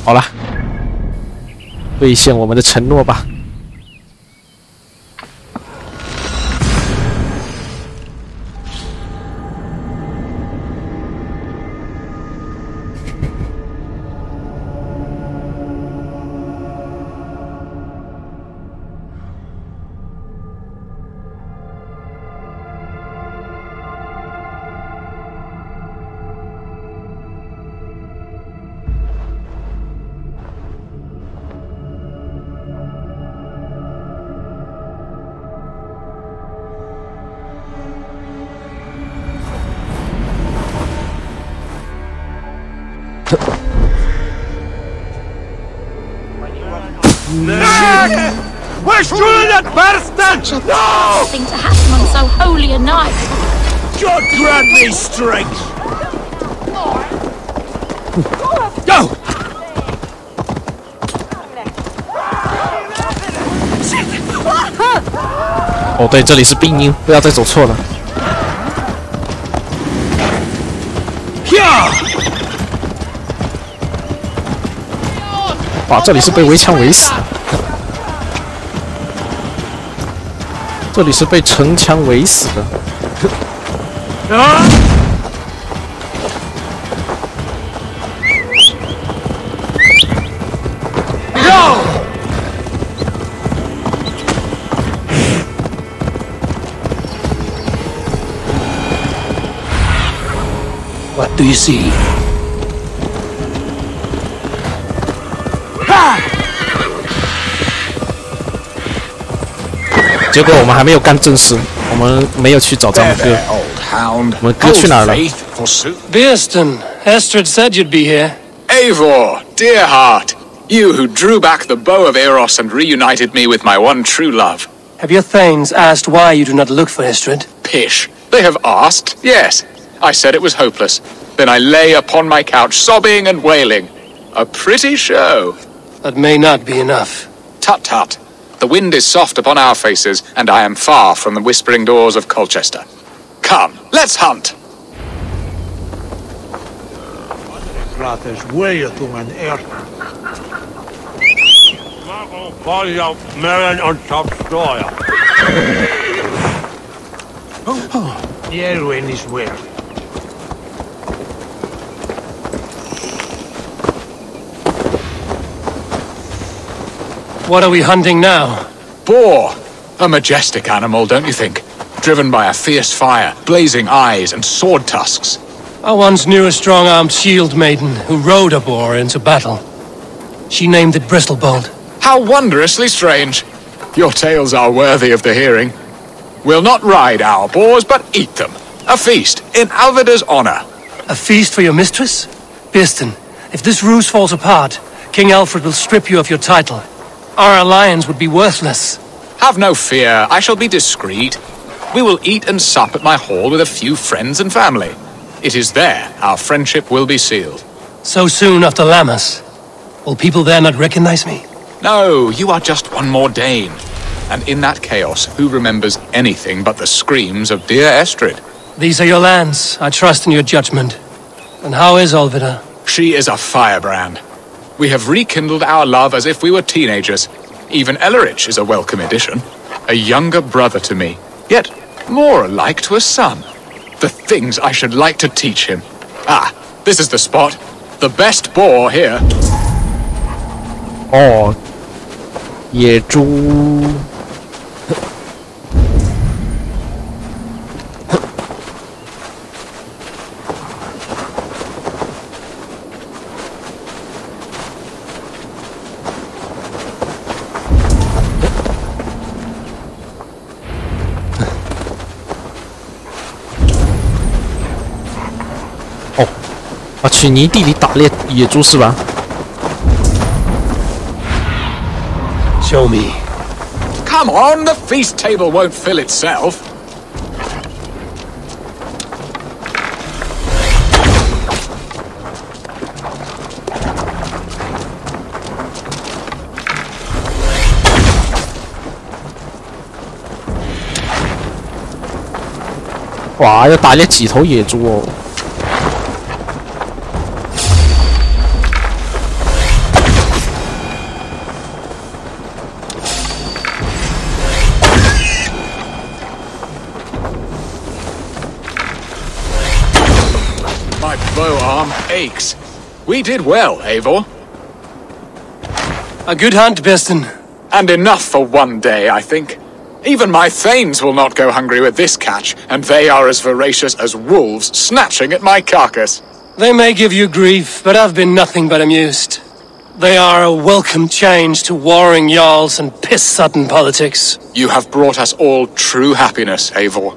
好了，兑现我们的承诺吧。We're shooting at bastard! No! Thing to happen on so holy a night. God grant me strength! Go! 哦，对，这里是病因，不要再走错了。哇，这里是被围墙围死的。这里是被城墙围死的。What do you see? 结果我们还没有干正事，我们没有去找丈夫哥。我们哥去哪儿了 Bearston, Estrid said you'd be here. Eivor, dear heart, you who drew back the bow of Eros and reunited me with my one true love. Have your thanes asked why you do not look for Estrid? Pish, they have asked, yes. I said it was hopeless. Then I lay upon my couch, sobbing and wailing. A pretty show. That may not be enough. Tut tut. The wind is soft upon our faces, and I am far from the whispering doors of Colchester. Come, let's hunt. What are we hunting now? Boar. A majestic animal, don't you think? Driven by a fierce fire, blazing eyes, and sword tusks. I once knew a strong-armed shield maiden who rode a boar into battle. She named it Bristolbolt. How wondrously strange. Your tales are worthy of the hearing. We'll not ride our boars, but eat them. A feast, in Alvida's honor. A feast for your mistress? Bearston, if this ruse falls apart, King Alfred will strip you of your title. Our alliance would be worthless. Have no fear, I shall be discreet. We will eat and sup at my hall with a few friends and family. It is there our friendship will be sealed. So soon after Lammas? Will people there not recognize me? No, you are just one more Dane. And in that chaos, who remembers anything but the screams of dear Estrid? These are your lands. I trust in your judgment. And how is Alvida? She is a firebrand. We have rekindled our love as if we were teenagers. Even Ellerich is a welcome addition. A younger brother to me, yet more alike to a son. The things I should like to teach him. Ah, this is the spot. The best boar here. 哦，野猪。啊，去泥地里打猎野猪是吧 ？Show me. Come on, the feast table won't fill itself. Wow, 哇，要打猎几头野猪哦！ bow arm aches. We did well, Eivor. A good hunt, Bearston. And enough for one day, I think. Even my thanes will not go hungry with this catch, and they are as voracious as wolves snatching at my carcass. They may give you grief, but I've been nothing but amused. They are a welcome change to warring jarls and piss-sudden politics. You have brought us all true happiness, Eivor.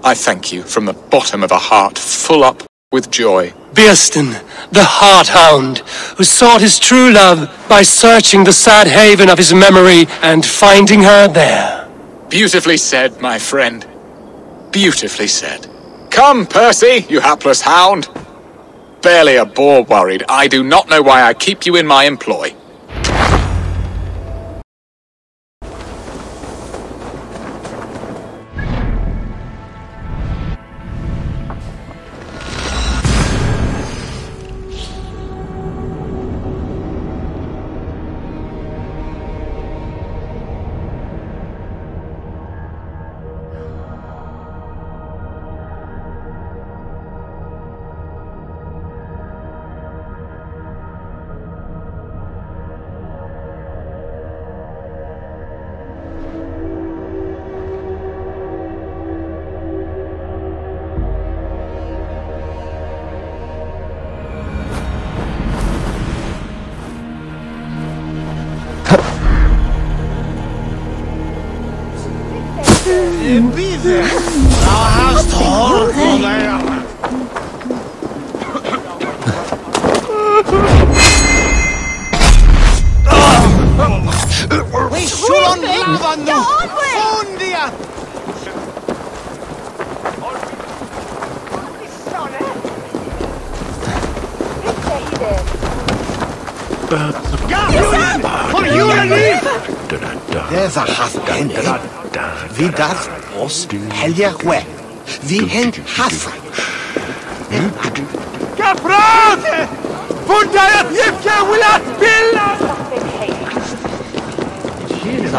I thank you from the bottom of a heart full up with joy. Bearston, the Heart-Hound, who sought his true love by searching the sad haven of his memory and finding her there. Beautifully said, my friend. Beautifully said. Come, Percy, you hapless hound. Barely a boar worried. I do not know why I keep you in my employ. There's a half-penny. Vi das oss helge hwe. Vi hent hassa. Kafrate! Fundayat yibke wilat billa!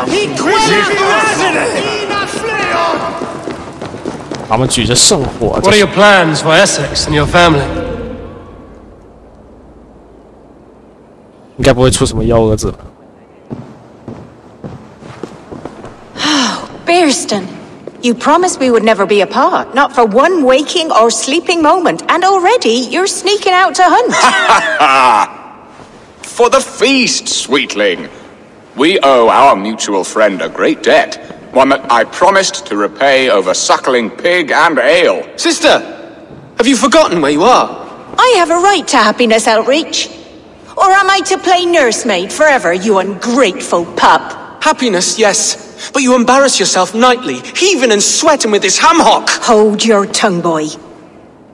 He quit! 他们举着圣火。 What are your plans for Essex and your family? 应该不会出什么幺蛾子吧？ Bearston, you promised we would never be apart, not for one waking or sleeping moment, and already you're sneaking out to hunt. For the feast, sweetling. We owe our mutual friend a great debt, one that I promised to repay over suckling pig and ale. Sister, have you forgotten where you are? I have a right to happiness, Outreach. Or am I to play nursemaid forever, you ungrateful pup? Happiness, yes. But you embarrass yourself nightly, heaving and sweating with this ham-hock. Hold your tongue, boy.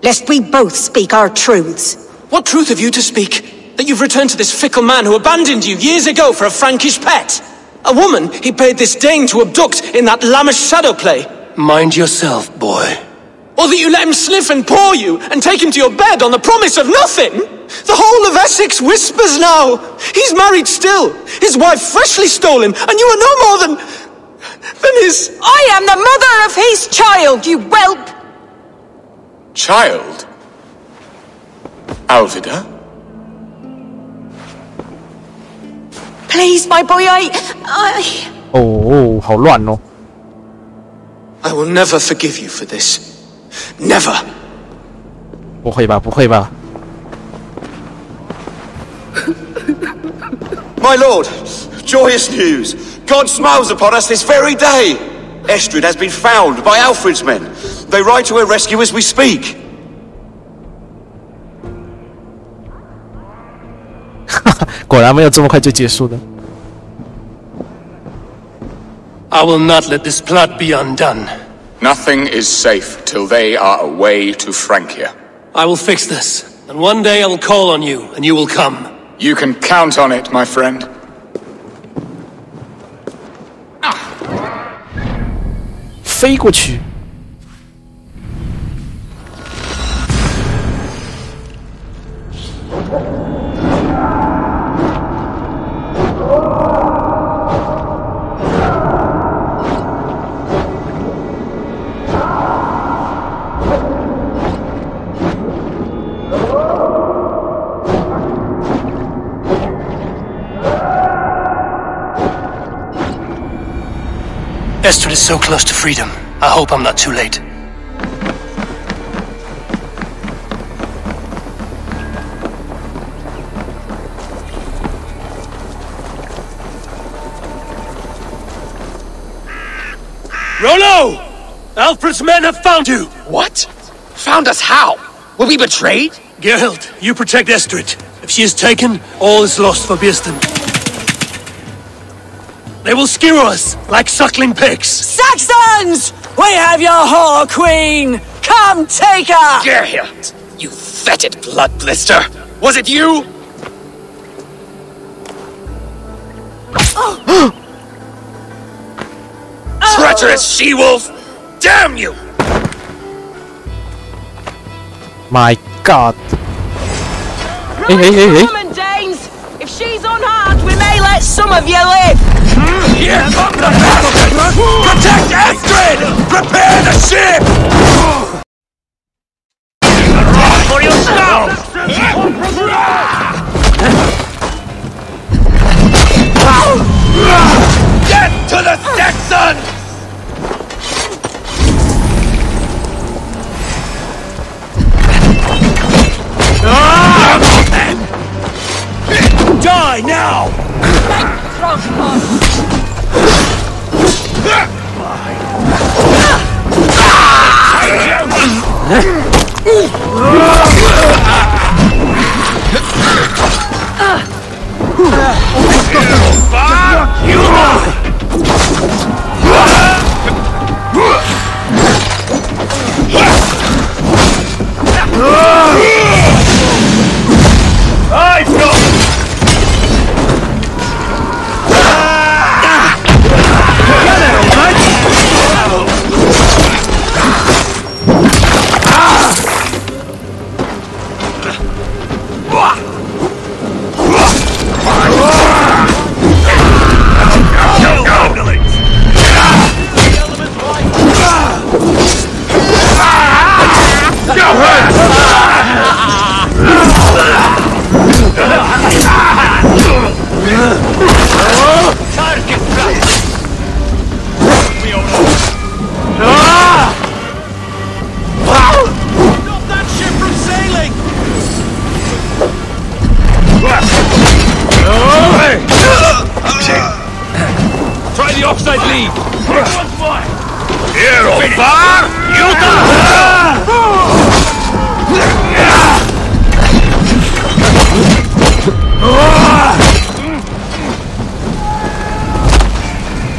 Lest we both speak our truths. What truth have you to speak? That you've returned to this fickle man who abandoned you years ago for a Frankish pet? A woman he paid this Dane to abduct in that lammish shadow play? Mind yourself, boy. Or that you let him sniff and paw you and take him to your bed on the promise of nothing? The whole of Essex whispers now. He's married still. His wife freshly stolen, and you are no more than his... I am the mother of his child, you whelp! Child? Alvida? Please, my boy, I... 哦，好乱哦。 I will never forgive you for this. Never. 不会吧，不会吧。 My lord, joyous news! God smiles upon us this very day! Estrid has been found by Alfred's men. They ride to her rescue as we speak. 果然没有这么快就结束的。 I will not let this plot be undone. Nothing is safe till they are away to Francia. I will fix this, and one day I will call on you, and you will come. You can count on it, my friend. 飞过去。Estrid is so close to freedom. I hope I'm not too late. Rollo! Alfred's men have found you! What? Found us how? Were we betrayed? Gerhild, you protect Estrid. If she is taken, all is lost for Birsten. They will skewer us like suckling pigs. Saxons! We have your whore queen! Come take her! Gerhild, you fetid blood blister! Was it you? Treacherous she-wolf! Damn you! My God! Hey. Woman, Danes! If she's unharmed, we may let some of you live! Here come the bastards! Protect Estrid! Prepare the ship! For yourself! Get to the Saxons! Die now!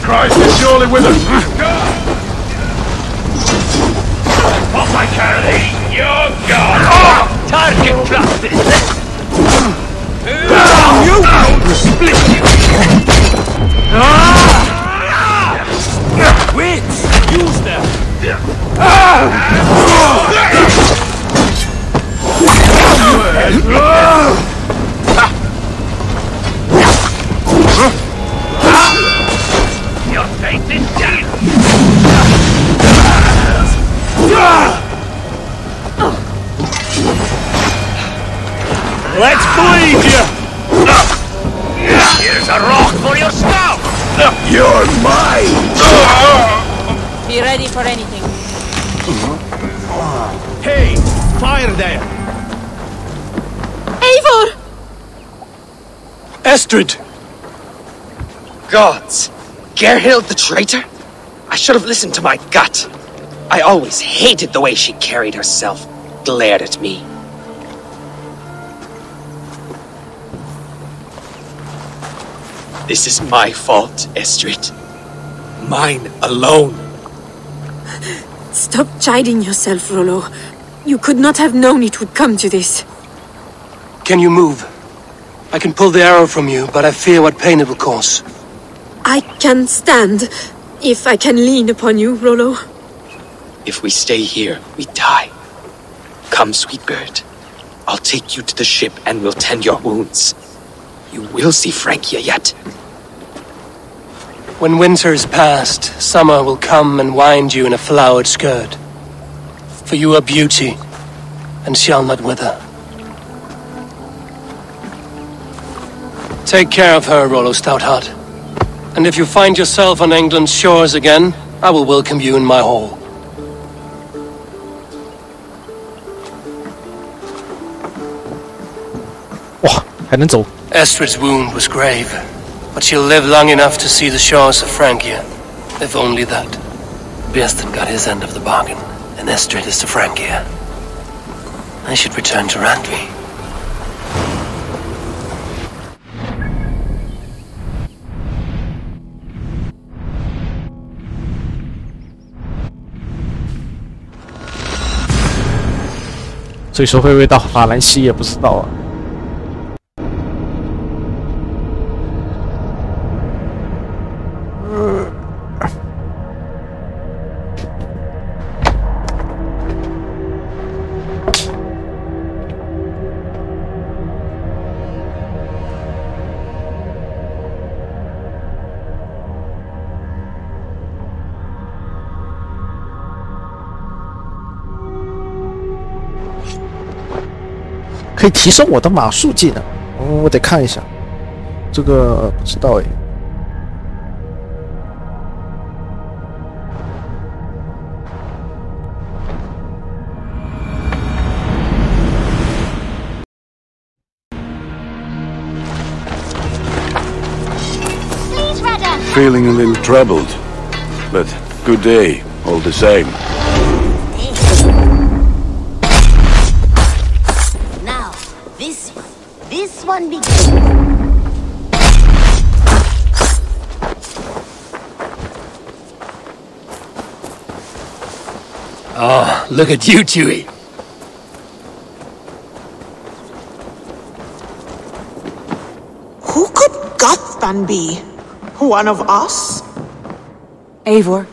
Christ is surely with us! Off my carry! You're gone! Target practice! You! Split you! Wait! Use them! Your fate is dead! Let's bleed you! Here's a rock for your scalp! You're mine! Be ready for anything. Hey! Fire there! Eivor! Estrid! Gods! Gerhild the traitor? I should have listened to my gut. I always hated the way she carried herself, glared at me. This is my fault, Estrid. Mine alone. Stop chiding yourself, Rollo. You could not have known it would come to this. Can you move? I can pull the arrow from you, but I fear what pain it will cause. I can stand, if I can lean upon you, Rollo. If we stay here, we die. Come, sweet bird. I'll take you to the ship and we'll tend your wounds. You will see Francia yet. When winter is past, summer will come and wind you in a flowered skirt. For you are beauty, and shall not wither. Take care of her, Rollo Stoutheart. And if you find yourself on England's shores again, I will welcome you in my hall. Estrid's wound was grave, but she'll live long enough to see the shores of Francia. If only that. Bieston got his end of the bargain, and Estrid is to Francia. I should return to Randvi.所以说会不会到法兰西也不知道啊。可以提升我的马术技能，我得看一下，这个不知道哎。Feeling a little troubled, but good day all the same. This one begins. Oh, look at you, Chewie. Who could Guthban be? One of us? Eivor.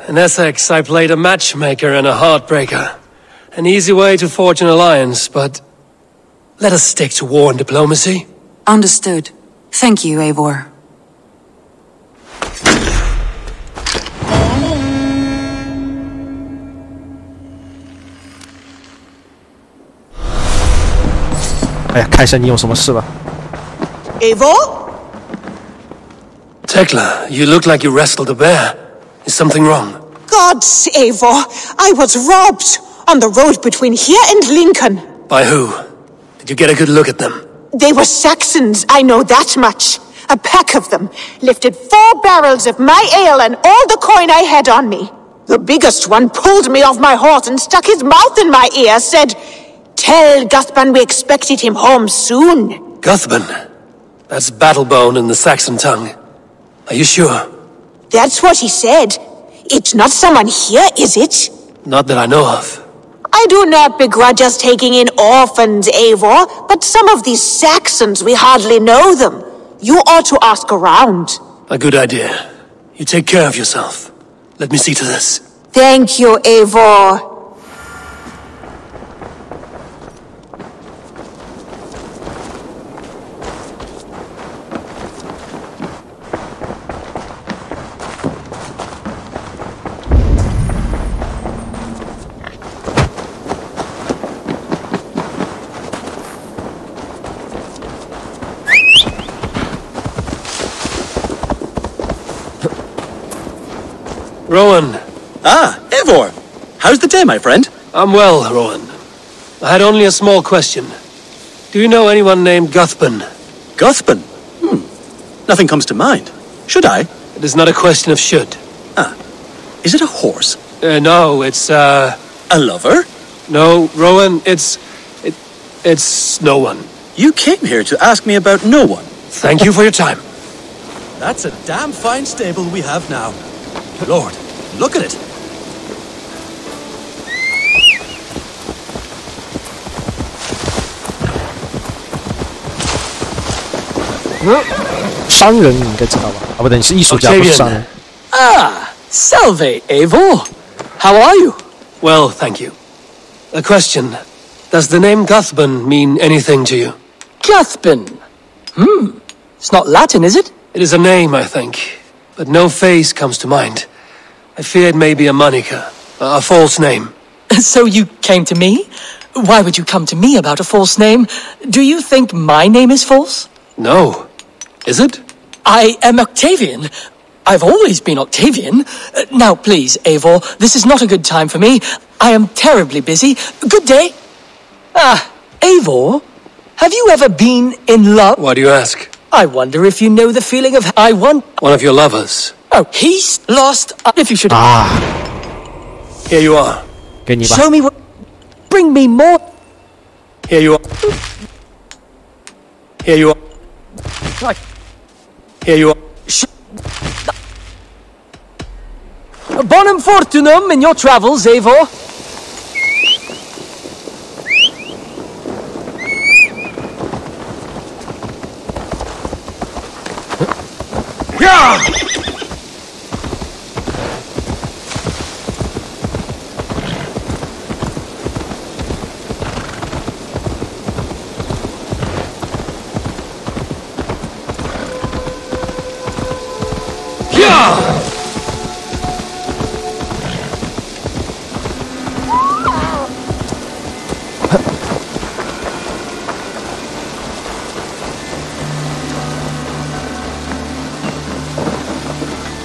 In Essex, I played a matchmaker and a heartbreaker. An easy way to forge an alliance, but let us stick to war and diplomacy. Understood. Thank you, Eivor. Eivor? Tekla, you look like you wrestled a bear. Is something wrong? Gods, Eivor, I was robbed on the road between here and Lincoln. By who? Did you get a good look at them? They were Saxons, I know that much. A pack of them lifted 4 barrels of my ale and all the coin I had on me. The biggest one pulled me off my horse and stuck his mouth in my ear, said, "Tell Guthban we expected him home soon." Guthban? That's Battlebone in the Saxon tongue. Are you sure? That's what he said. It's not someone here, is it? Not that I know of. I do not begrudge us taking in orphans, Eivor, but some of these Saxons, we hardly know them. You ought to ask around. A good idea. You take care of yourself. Let me see to this. Thank you, Eivor. Rowan. Ah, Eivor. How's the day, my friend? I'm well, Rowan. I had only a small question. Do you know anyone named Guthban? Guthban? Nothing comes to mind. Should I? It is not a question of should. Ah. Is it a horse? No, it's, A lover? No, Rowan, it's no one. You came here to ask me about no one. Thank you for your time. That's a damn fine stable we have now. Lord, look at it. 商人你应该知道吧？啊，不对，你是艺术家，不是商人。Ah, salve, Eivor. How are you? Well, thank you. A question. Does the name Guthban mean anything to you? Guthban? It's not Latin, is it? It is a name, I think. But no face comes to mind. I fear it may be a moniker, a false name. So you came to me? Why would you come to me about a false name? Do you think my name is false? No. Is it? I am Octavian. I've always been Octavian. Now, please, Eivor, this is not a good time for me. I am terribly busy. Good day. Eivor, have you ever been in love? Why do you ask? I wonder if you know the feeling of I want... One of your lovers. Oh, he's lost... if you should... Here you are. Show me what... Bring me more... Here you are. Here you are. Here you are. Bonum fortunum in your travels, Eivor.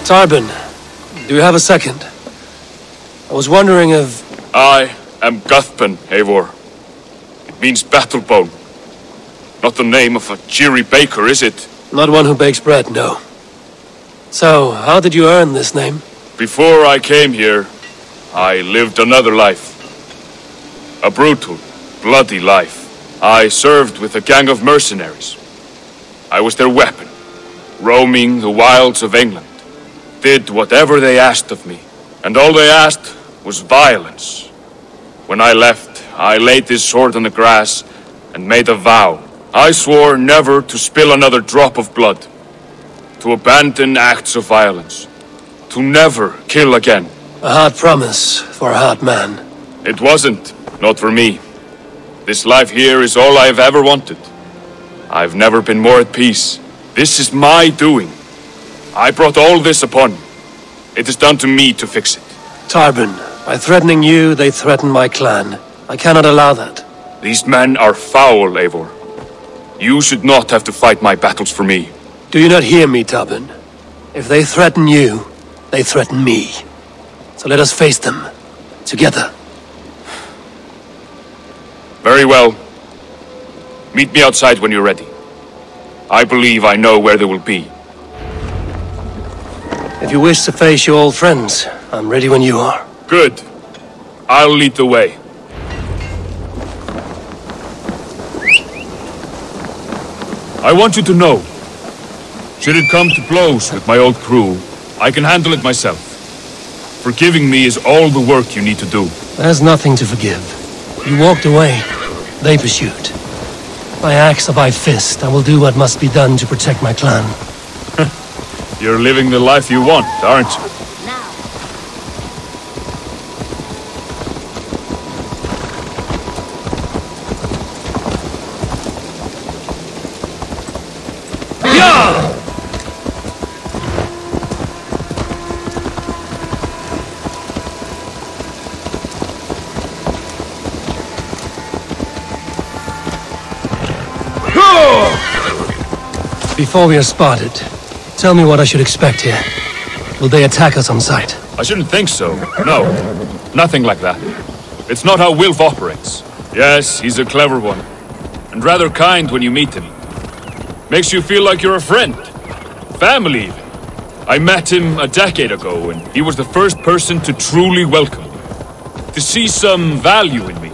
Tarbin, do you have a second? I was wondering if... I am Guthpen, Eivor. It means battle bone. Not the name of a cheery baker, is it? Not one who bakes bread, no. So, how did you earn this name? Before I came here, I lived another life. A brutal, bloody life. I served with a gang of mercenaries. I was their weapon, roaming the wilds of England. Did whatever they asked of me, and all they asked was violence. When I left, I laid this sword on the grass and made a vow. I swore never to spill another drop of blood, to abandon acts of violence, to never kill again. A hard promise for a hard man. It wasn't, not for me. This life here is all I've ever wanted. I've never been more at peace. This is my doing. I brought all this upon you. It is down to me to fix it. Tarbin, by threatening you, they threaten my clan. I cannot allow that. These men are foul, Eivor. You should not have to fight my battles for me. Do you not hear me, Tarbin? If they threaten you, they threaten me. So let us face them, together. Very well. Meet me outside when you're ready. I believe I know where they will be. If you wish to face your old friends, I'm ready when you are. Good. I'll lead the way. I want you to know, should it come to blows with my old crew, I can handle it myself. Forgiving me is all the work you need to do. There's nothing to forgive. You walked away. They pursued. By axe or by fist, I will do what must be done to protect my clan. You're living the life you want, aren't you? Before we are spotted, tell me what I should expect here. Will they attack us on sight? I shouldn't think so. No, nothing like that. It's not how Wilf operates. Yes, he's a clever one. And rather kind when you meet him. Makes you feel like you're a friend. Family, even. I met him a decade ago, and he was the first person to truly welcome me. To see some value in me.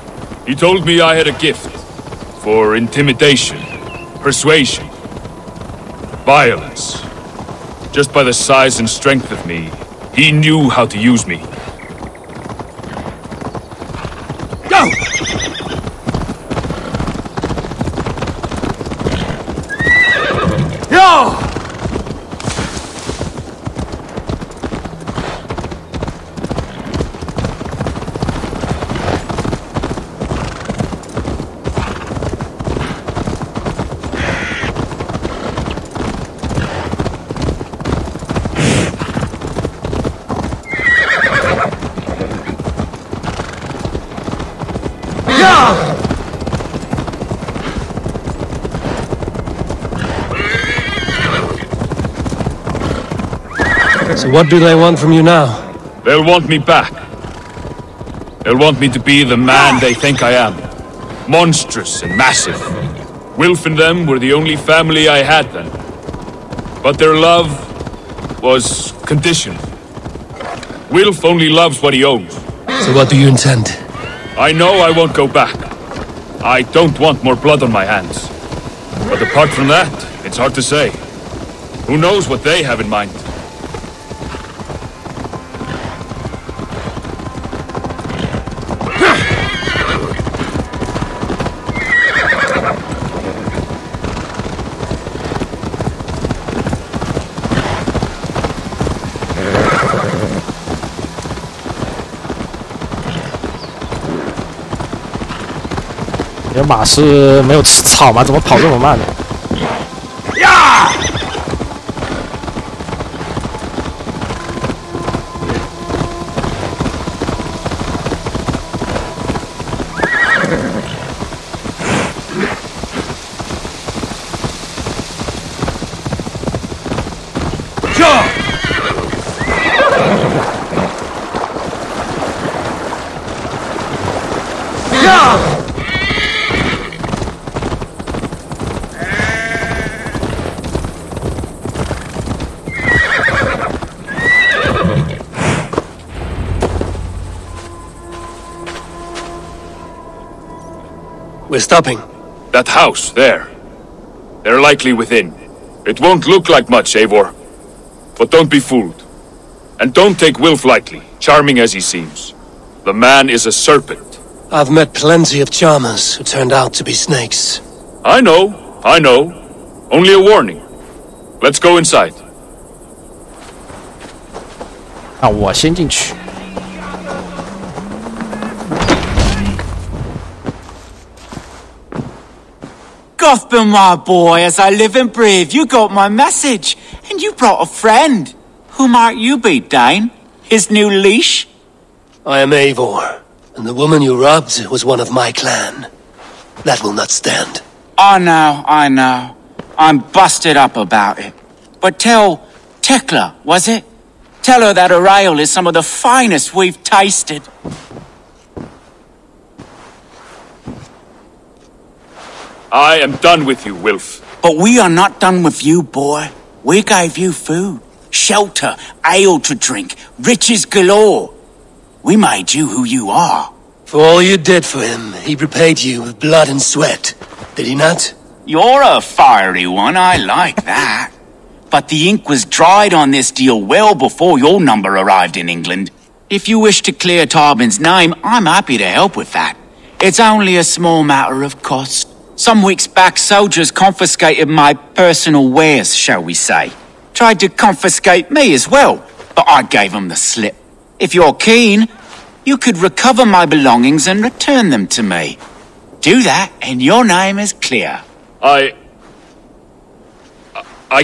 He told me I had a gift. For intimidation, persuasion, violence. Just by the size and strength of me, he knew how to use me. Go! Yo! So what do they want from you now? They'll want me back. They'll want me to be the man they think I am. Monstrous and massive. Wilf and them were the only family I had then. But their love was conditional. Wilf only loves what he owns. So what do you intend? I know I won't go back. I don't want more blood on my hands. But apart from that, it's hard to say. Who knows what they have in mind?这马是没有吃草吗？怎么跑这么慢呢？呀！ We're stopping. That house, there. They're likely within. It won't look like much, Eivor. But don't be fooled. And don't take Wilf lightly, charming as he seems. The man is a serpent. I've met plenty of charmers who turned out to be snakes. I know. Only a warning. Let's go inside. 那我先进去。 Gothbin, my boy, as I live and breathe, you got my message. And you brought a friend. Who might you be, Dane? His new leash? I am Eivor, and the woman you robbed was one of my clan. That will not stand. I know. I'm busted up about it. But tell Tekla, was it? Tell her that her ale is some of the finest we've tasted. I am done with you, Wilf. But we are not done with you, boy. We gave you food, shelter, ale to drink, riches galore. We made you who you are. For all you did for him, he repaid you with blood and sweat. Did he not? You're a fiery one, I like that. But the ink was dried on this deal well before your number arrived in England. If you wish to clear Tarbin's name, I'm happy to help with that. It's only a small matter of cost. Some weeks back, soldiers confiscated my personal wares, shall we say. Tried to confiscate me as well, but I gave them the slip. If you're keen, you could recover my belongings and return them to me. Do that, and your name is clear. I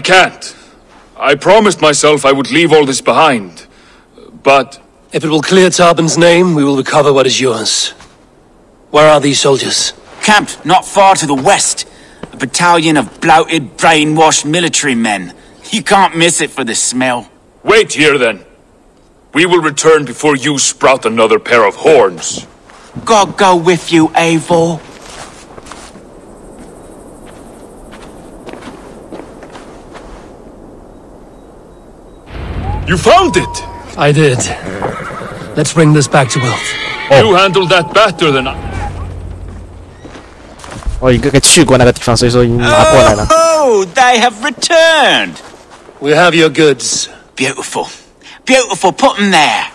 can't. I promised myself I would leave all this behind. But... If it will clear Tarbin's name, we will recover what is yours. Where are these soldiers? Camped not far to the west. A battalion of bloated, brainwashed military men. You can't miss it for the smell. Wait here, then. We will return before you sprout another pair of horns. God go with you, Eivor. You found it! I did. Let's bring this back to Wilf. You handled that better than I... 我一个个去过那个地方，所以说已经拿过来了。Oh, they have returned. We have your goods. Beautiful. Beautiful, put them there.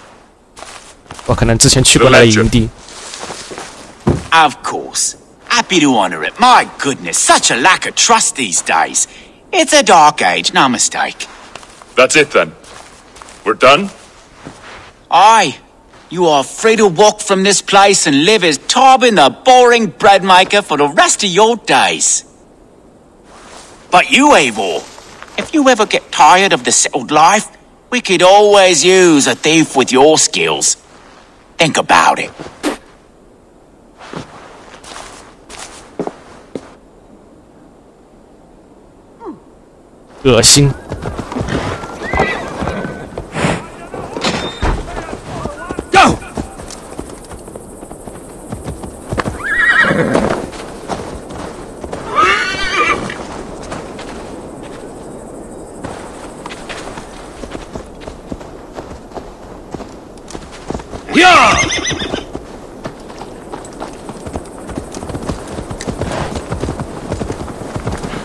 我可能之前去过那个营地。Of course. Happy to honor it. My goodness, such a lack of trust these days. It's a dark age, no mistake. That's it then. We're done? Aye. You are free to walk from this place and live as Tarbin the boring bread maker for the rest of your days. But you, Eivor, if you ever get tired of the settled life, we could always use a thief with your skills. Think about it. 恶心。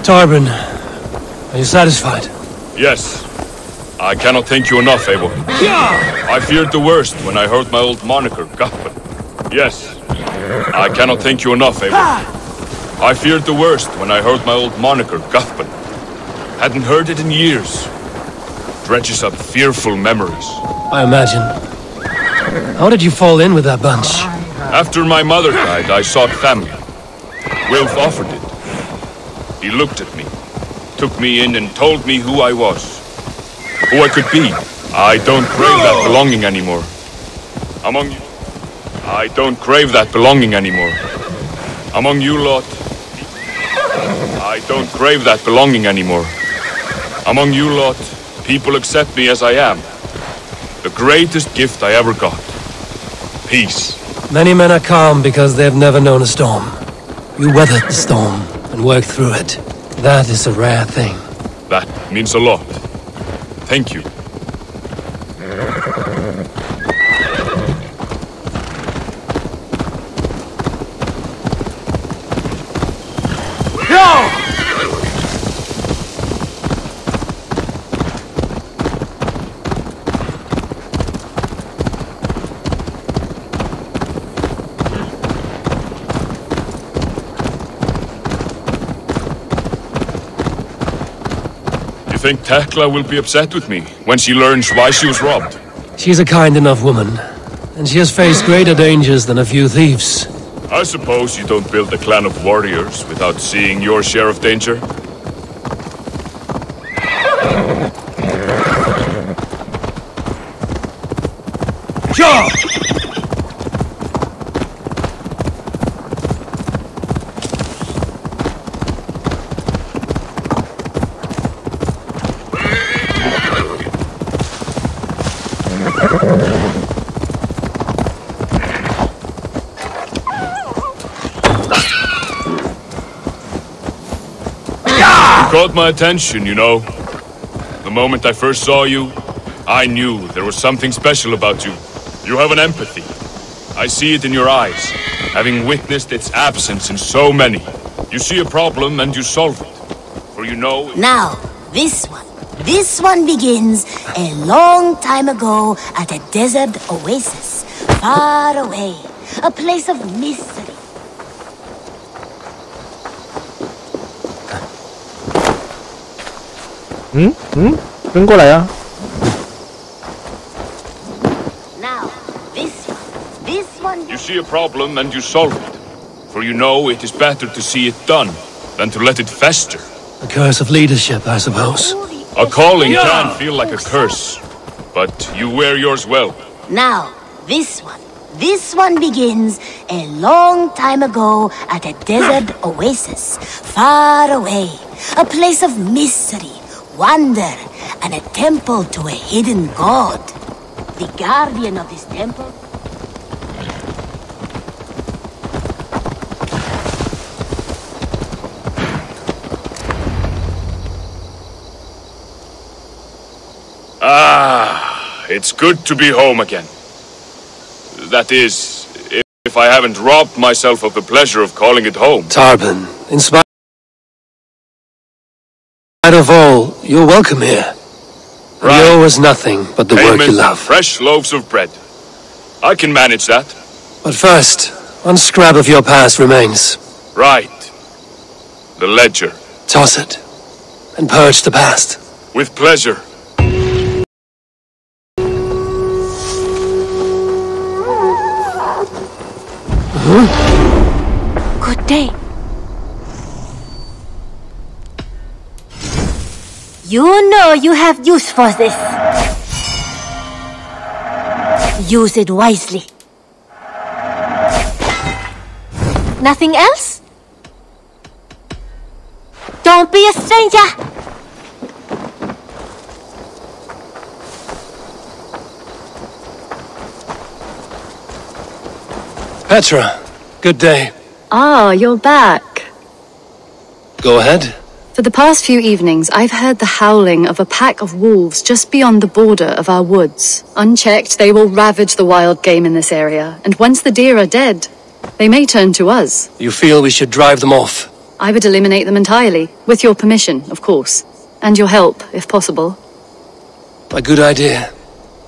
Tarbin, are you satisfied? Yes. I cannot thank you enough, Eivor. I feared the worst when I heard my old moniker, Gappan. Yes. I cannot thank you enough, Eivor. I feared the worst when I heard my old moniker, Gappan. Hadn't heard it in years. Dredges up fearful memories. I imagine. How did you fall in with that bunch? After my mother died, I sought family. Wilf offered it. He looked at me, took me in and told me who I was. Who I could be. I don't crave that belonging anymore. Among you... I don't crave that belonging anymore. Among you lot... I don't crave that belonging anymore. Among you lot, people accept me as I am. The greatest gift I ever got. Peace. Many men are calm because they've never known a storm. You weathered the storm and worked through it. That is a rare thing. That means a lot. Thank you. I think Tekla will be upset with me when she learns why she was robbed. She's a kind enough woman, and she has faced greater dangers than a few thieves. I suppose you don't build a clan of warriors without seeing your share of danger? Sure! Caught my attention, you know. The moment I first saw you, I knew there was something special about you. You have an empathy. I see it in your eyes, having witnessed its absence in so many. You see a problem and you solve it. For you know... Now, this one begins a long time ago at a desert oasis, far away, a place of mystery. Now, this one... You see a problem and you solve it. For you know it is better to see it done than to let it fester. A curse of leadership, I suppose. A calling can feel like a curse, but you wear yours well. Now, this one begins a long time ago at a desert oasis, far away, a place of mystery, wonder, and a temple to a hidden god. The guardian of this temple... Ah, it's good to be home again. That is, if I haven't robbed myself of the pleasure of calling it home. Tarbin, in spite of all, you're welcome here. Right. You owe us nothing but the work you love. Fresh loaves of bread. I can manage that. But first, one scrap of your past remains. Right. The ledger. Toss it, and purge the past. With pleasure. Good day. You know you have use for this. Use it wisely. Nothing else? Don't be a stranger. Petra, good day. Ah, you're back. Go ahead. For the past few evenings, I've heard the howling of a pack of wolves just beyond the border of our woods. Unchecked, they will ravage the wild game in this area, and once the deer are dead, they may turn to us. You feel we should drive them off? I would eliminate them entirely, with your permission, of course, and your help, if possible. A good idea.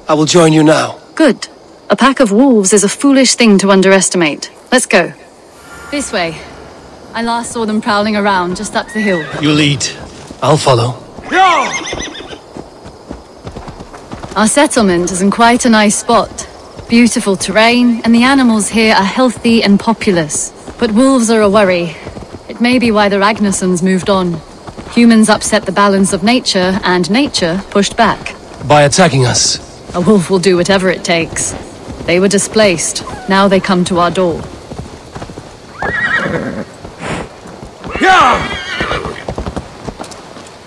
I will join you now. Good. A pack of wolves is a foolish thing to underestimate. Let's go. This way. I last saw them prowling around just up the hill. You lead. I'll follow. Our settlement is in quite a nice spot. Beautiful terrain, and the animals here are healthy and populous. But wolves are a worry. It may be why the Ragnarsons moved on. Humans upset the balance of nature, and nature pushed back. By attacking us? A wolf will do whatever it takes. They were displaced. Now they come to our door.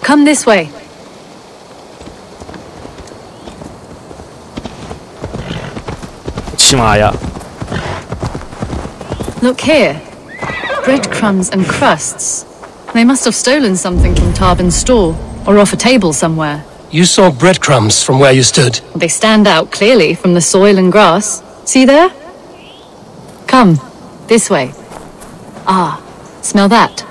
Come this way. Look here. Breadcrumbs and crusts. They must have stolen something from Tarbin's store, or off a table somewhere. You saw breadcrumbs from where you stood? They stand out clearly from the soil and grass. See there? Come, this way. Ah, smell that?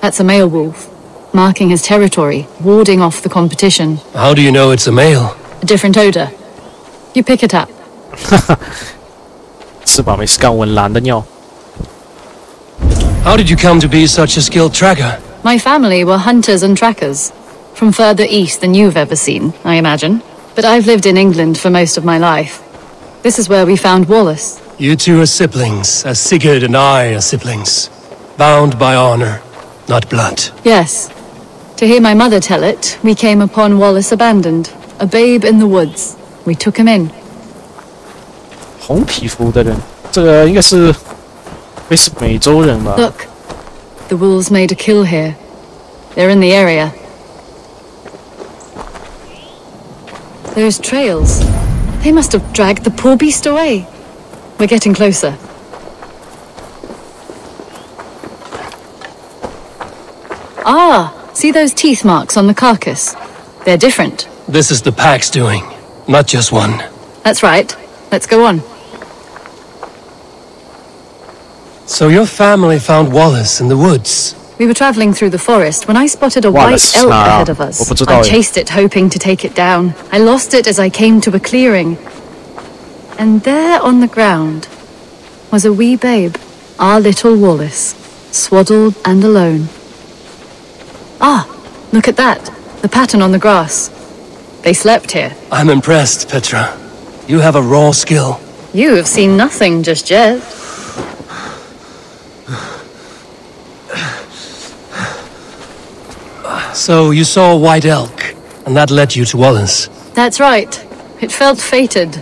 That's a male wolf, marking his territory, warding off the competition. How do you know it's a male? A different odor. You pick it up. 翅膀被干温蓝的尿。 How did you come to be such a skilled tracker? My family were hunters and trackers. From further east than you've ever seen, I imagine. But I've lived in England for most of my life. This is where we found Wallace. You two are siblings, as Sigurd and I are siblings. Bound by honor, not blood. Yes. To hear my mother tell it, we came upon Wallace abandoned. A babe in the woods. We took him in. 红皮肤的人，这个应该是会是美洲人吧 Look, the wolves made a kill here. They're in the area. Those trails. They must have dragged the poor beast away. We're getting closer. Ah, see those teeth marks on the carcass? They're different. This is the pack's doing, not just one. That's right. Let's go on. So your family found Wallace in the woods? We were traveling through the forest when I spotted a Wallace, white elk ahead of us. I chased it, hoping to take it down. I lost it as I came to a clearing. And there on the ground was a wee babe, our little Wallace, swaddled and alone. Ah, look at that. The pattern on the grass. They slept here. I'm impressed, Petra. You have a raw skill. You have seen nothing just yet. So you saw a white elk, and that led you to Wallace? That's right. It felt fated.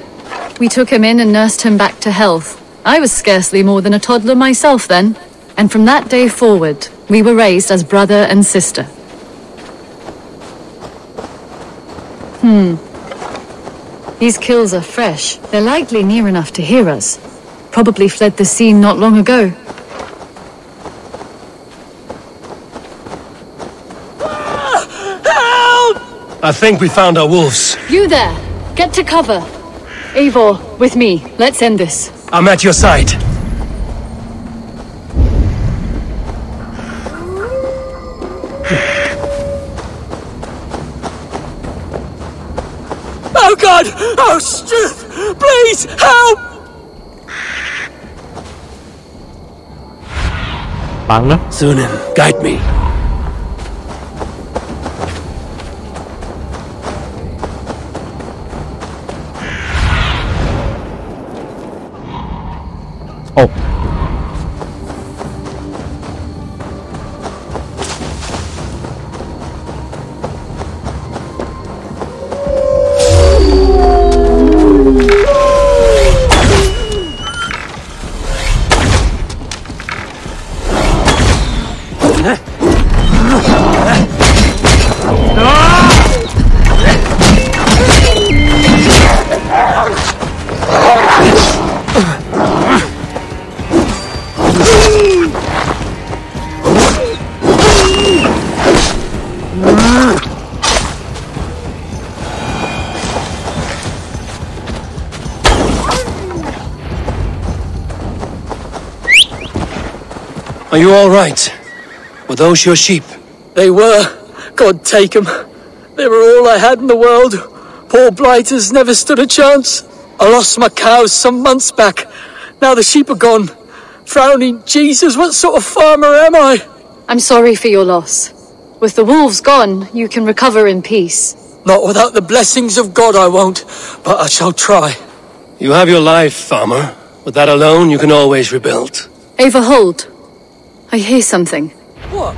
We took him in and nursed him back to health. I was scarcely more than a toddler myself then. And from that day forward, we were raised as brother and sister. These kills are fresh. They're likely near enough to hear us. Probably fled the scene not long ago. I think we found our wolves. You there! Get to cover! Eivor, with me. Let's end this. I'm at your side. Oh God! Oh, Stuth! Please, help! 忙了 Sunan, guide me. Oh. Are you all right? Were those your sheep? They were. God take them. They were all I had in the world. Poor blighters never stood a chance. I lost my cows some months back. Now the sheep are gone. Frowning Jesus, what sort of farmer am I? I'm sorry for your loss. With the wolves gone, you can recover in peace. Not without the blessings of God I won't, but I shall try. You have your life, farmer. With that alone, you can always rebuild. Ava, hold. I hear something. What?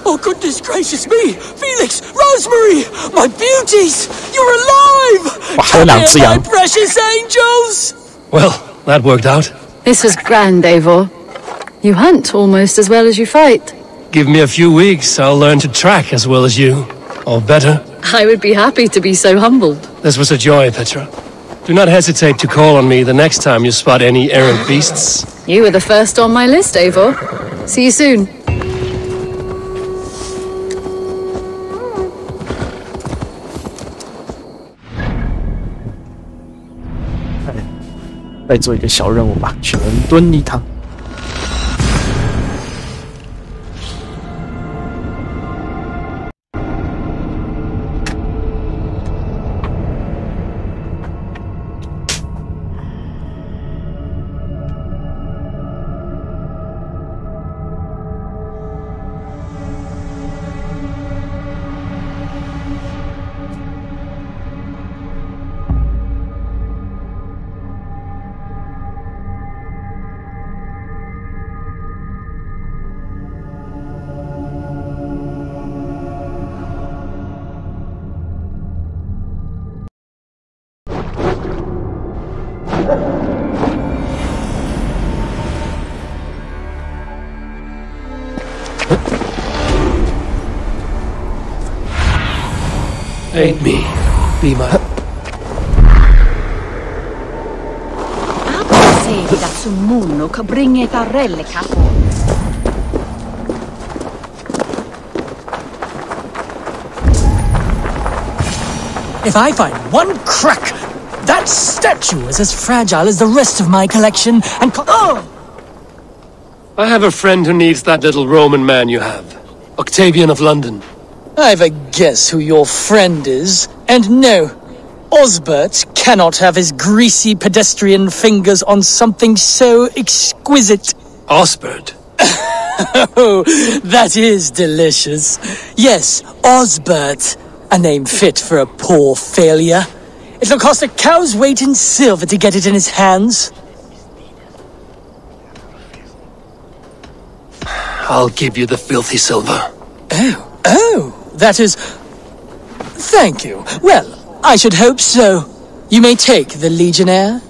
Oh, goodness gracious me! Felix! Rosemary! My beauties! You're alive! Come here, my precious angels! Well, that worked out. This was grand, Eivor. You hunt almost as well as you fight. Give me a few weeks, I'll learn to track as well as you. Or better. I would be happy to be so humbled. This was a joy, Petra. Do not hesitate to call on me the next time you spot any errant beasts. You were the first on my list, Eivor. See you soon. 再做一个小任务吧，去伦敦一趟。Aid me. Be my... If I find one crack, that statue is as fragile as the rest of my collection, and oh! I have a friend who needs that little Roman man you have. Octavian of London. I've a guess who your friend is, and no, Osbert cannot have his greasy pedestrian fingers on something so exquisite. Osbert? Oh, that is delicious. Yes, Osbert. A name fit for a poor failure. It'll cost a cow's weight in silver to get it in his hands. I'll give you the filthy silver. Oh, that is... Thank you. Well, I should hope so. You may take the Legionnaire.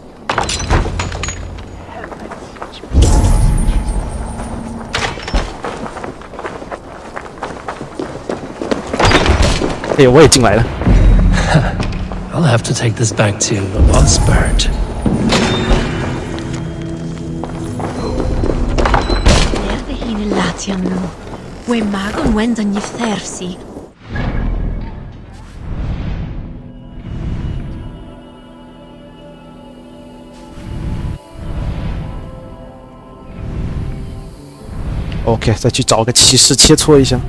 Hey, 我也进来了。I'll have to take this back to Osbert. OK， 再去找个骑士切磋一下。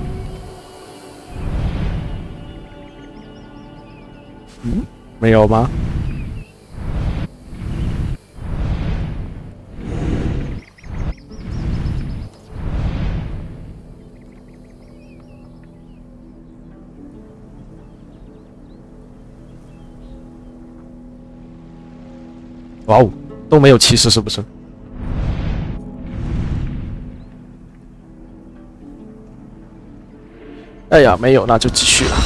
嗯，没有吗？哇哦，都没有骑士是不是？哎呀，没有，那就继续了。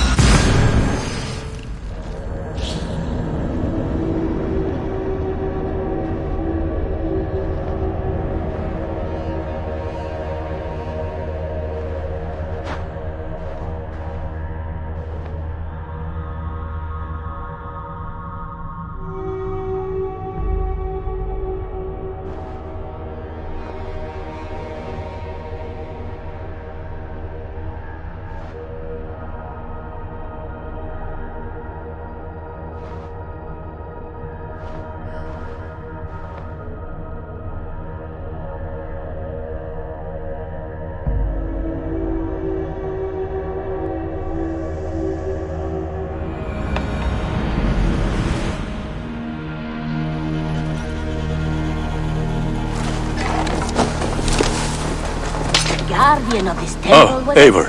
guardian of this temple was Eivor.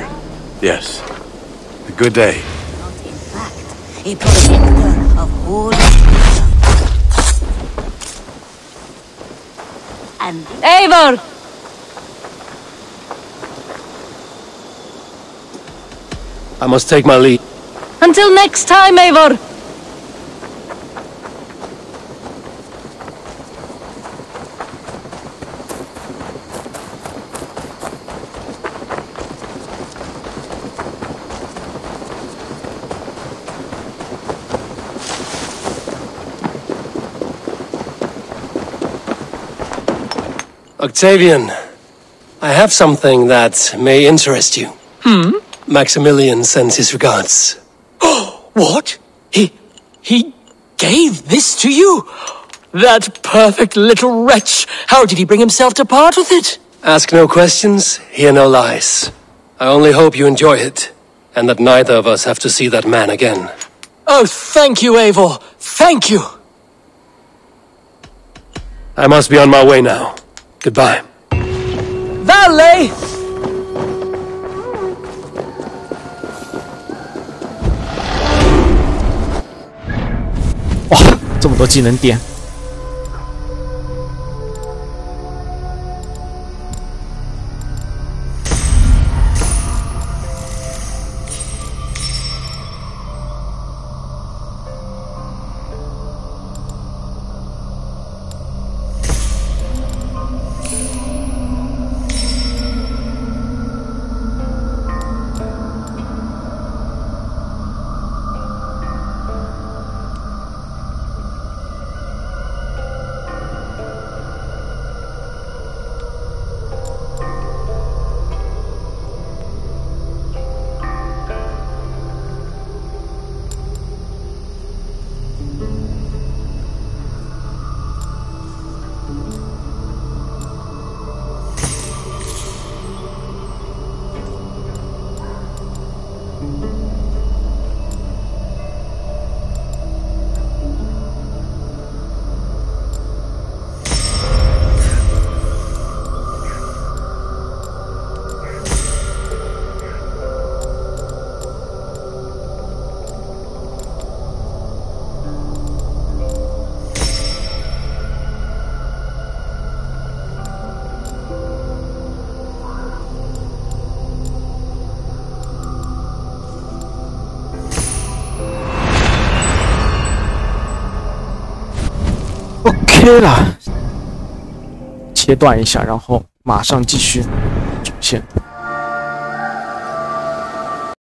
Yes. A good day. a protector of holy wisdom. And Eivor! I must take my leave. Until next time, Eivor! Octavian, I have something that may interest you. Maximilian sends his regards. What? He gave this to you? That perfect little wretch! How did he bring himself to part with it? Ask no questions, hear no lies. I only hope you enjoy it, and that neither of us have to see that man again. Oh, thank you, Eivor. Thank you. I must be on my way now. Goodbye. Valet! 哇，这么多技能点。OK 了，切断一下，然后马上继续主线。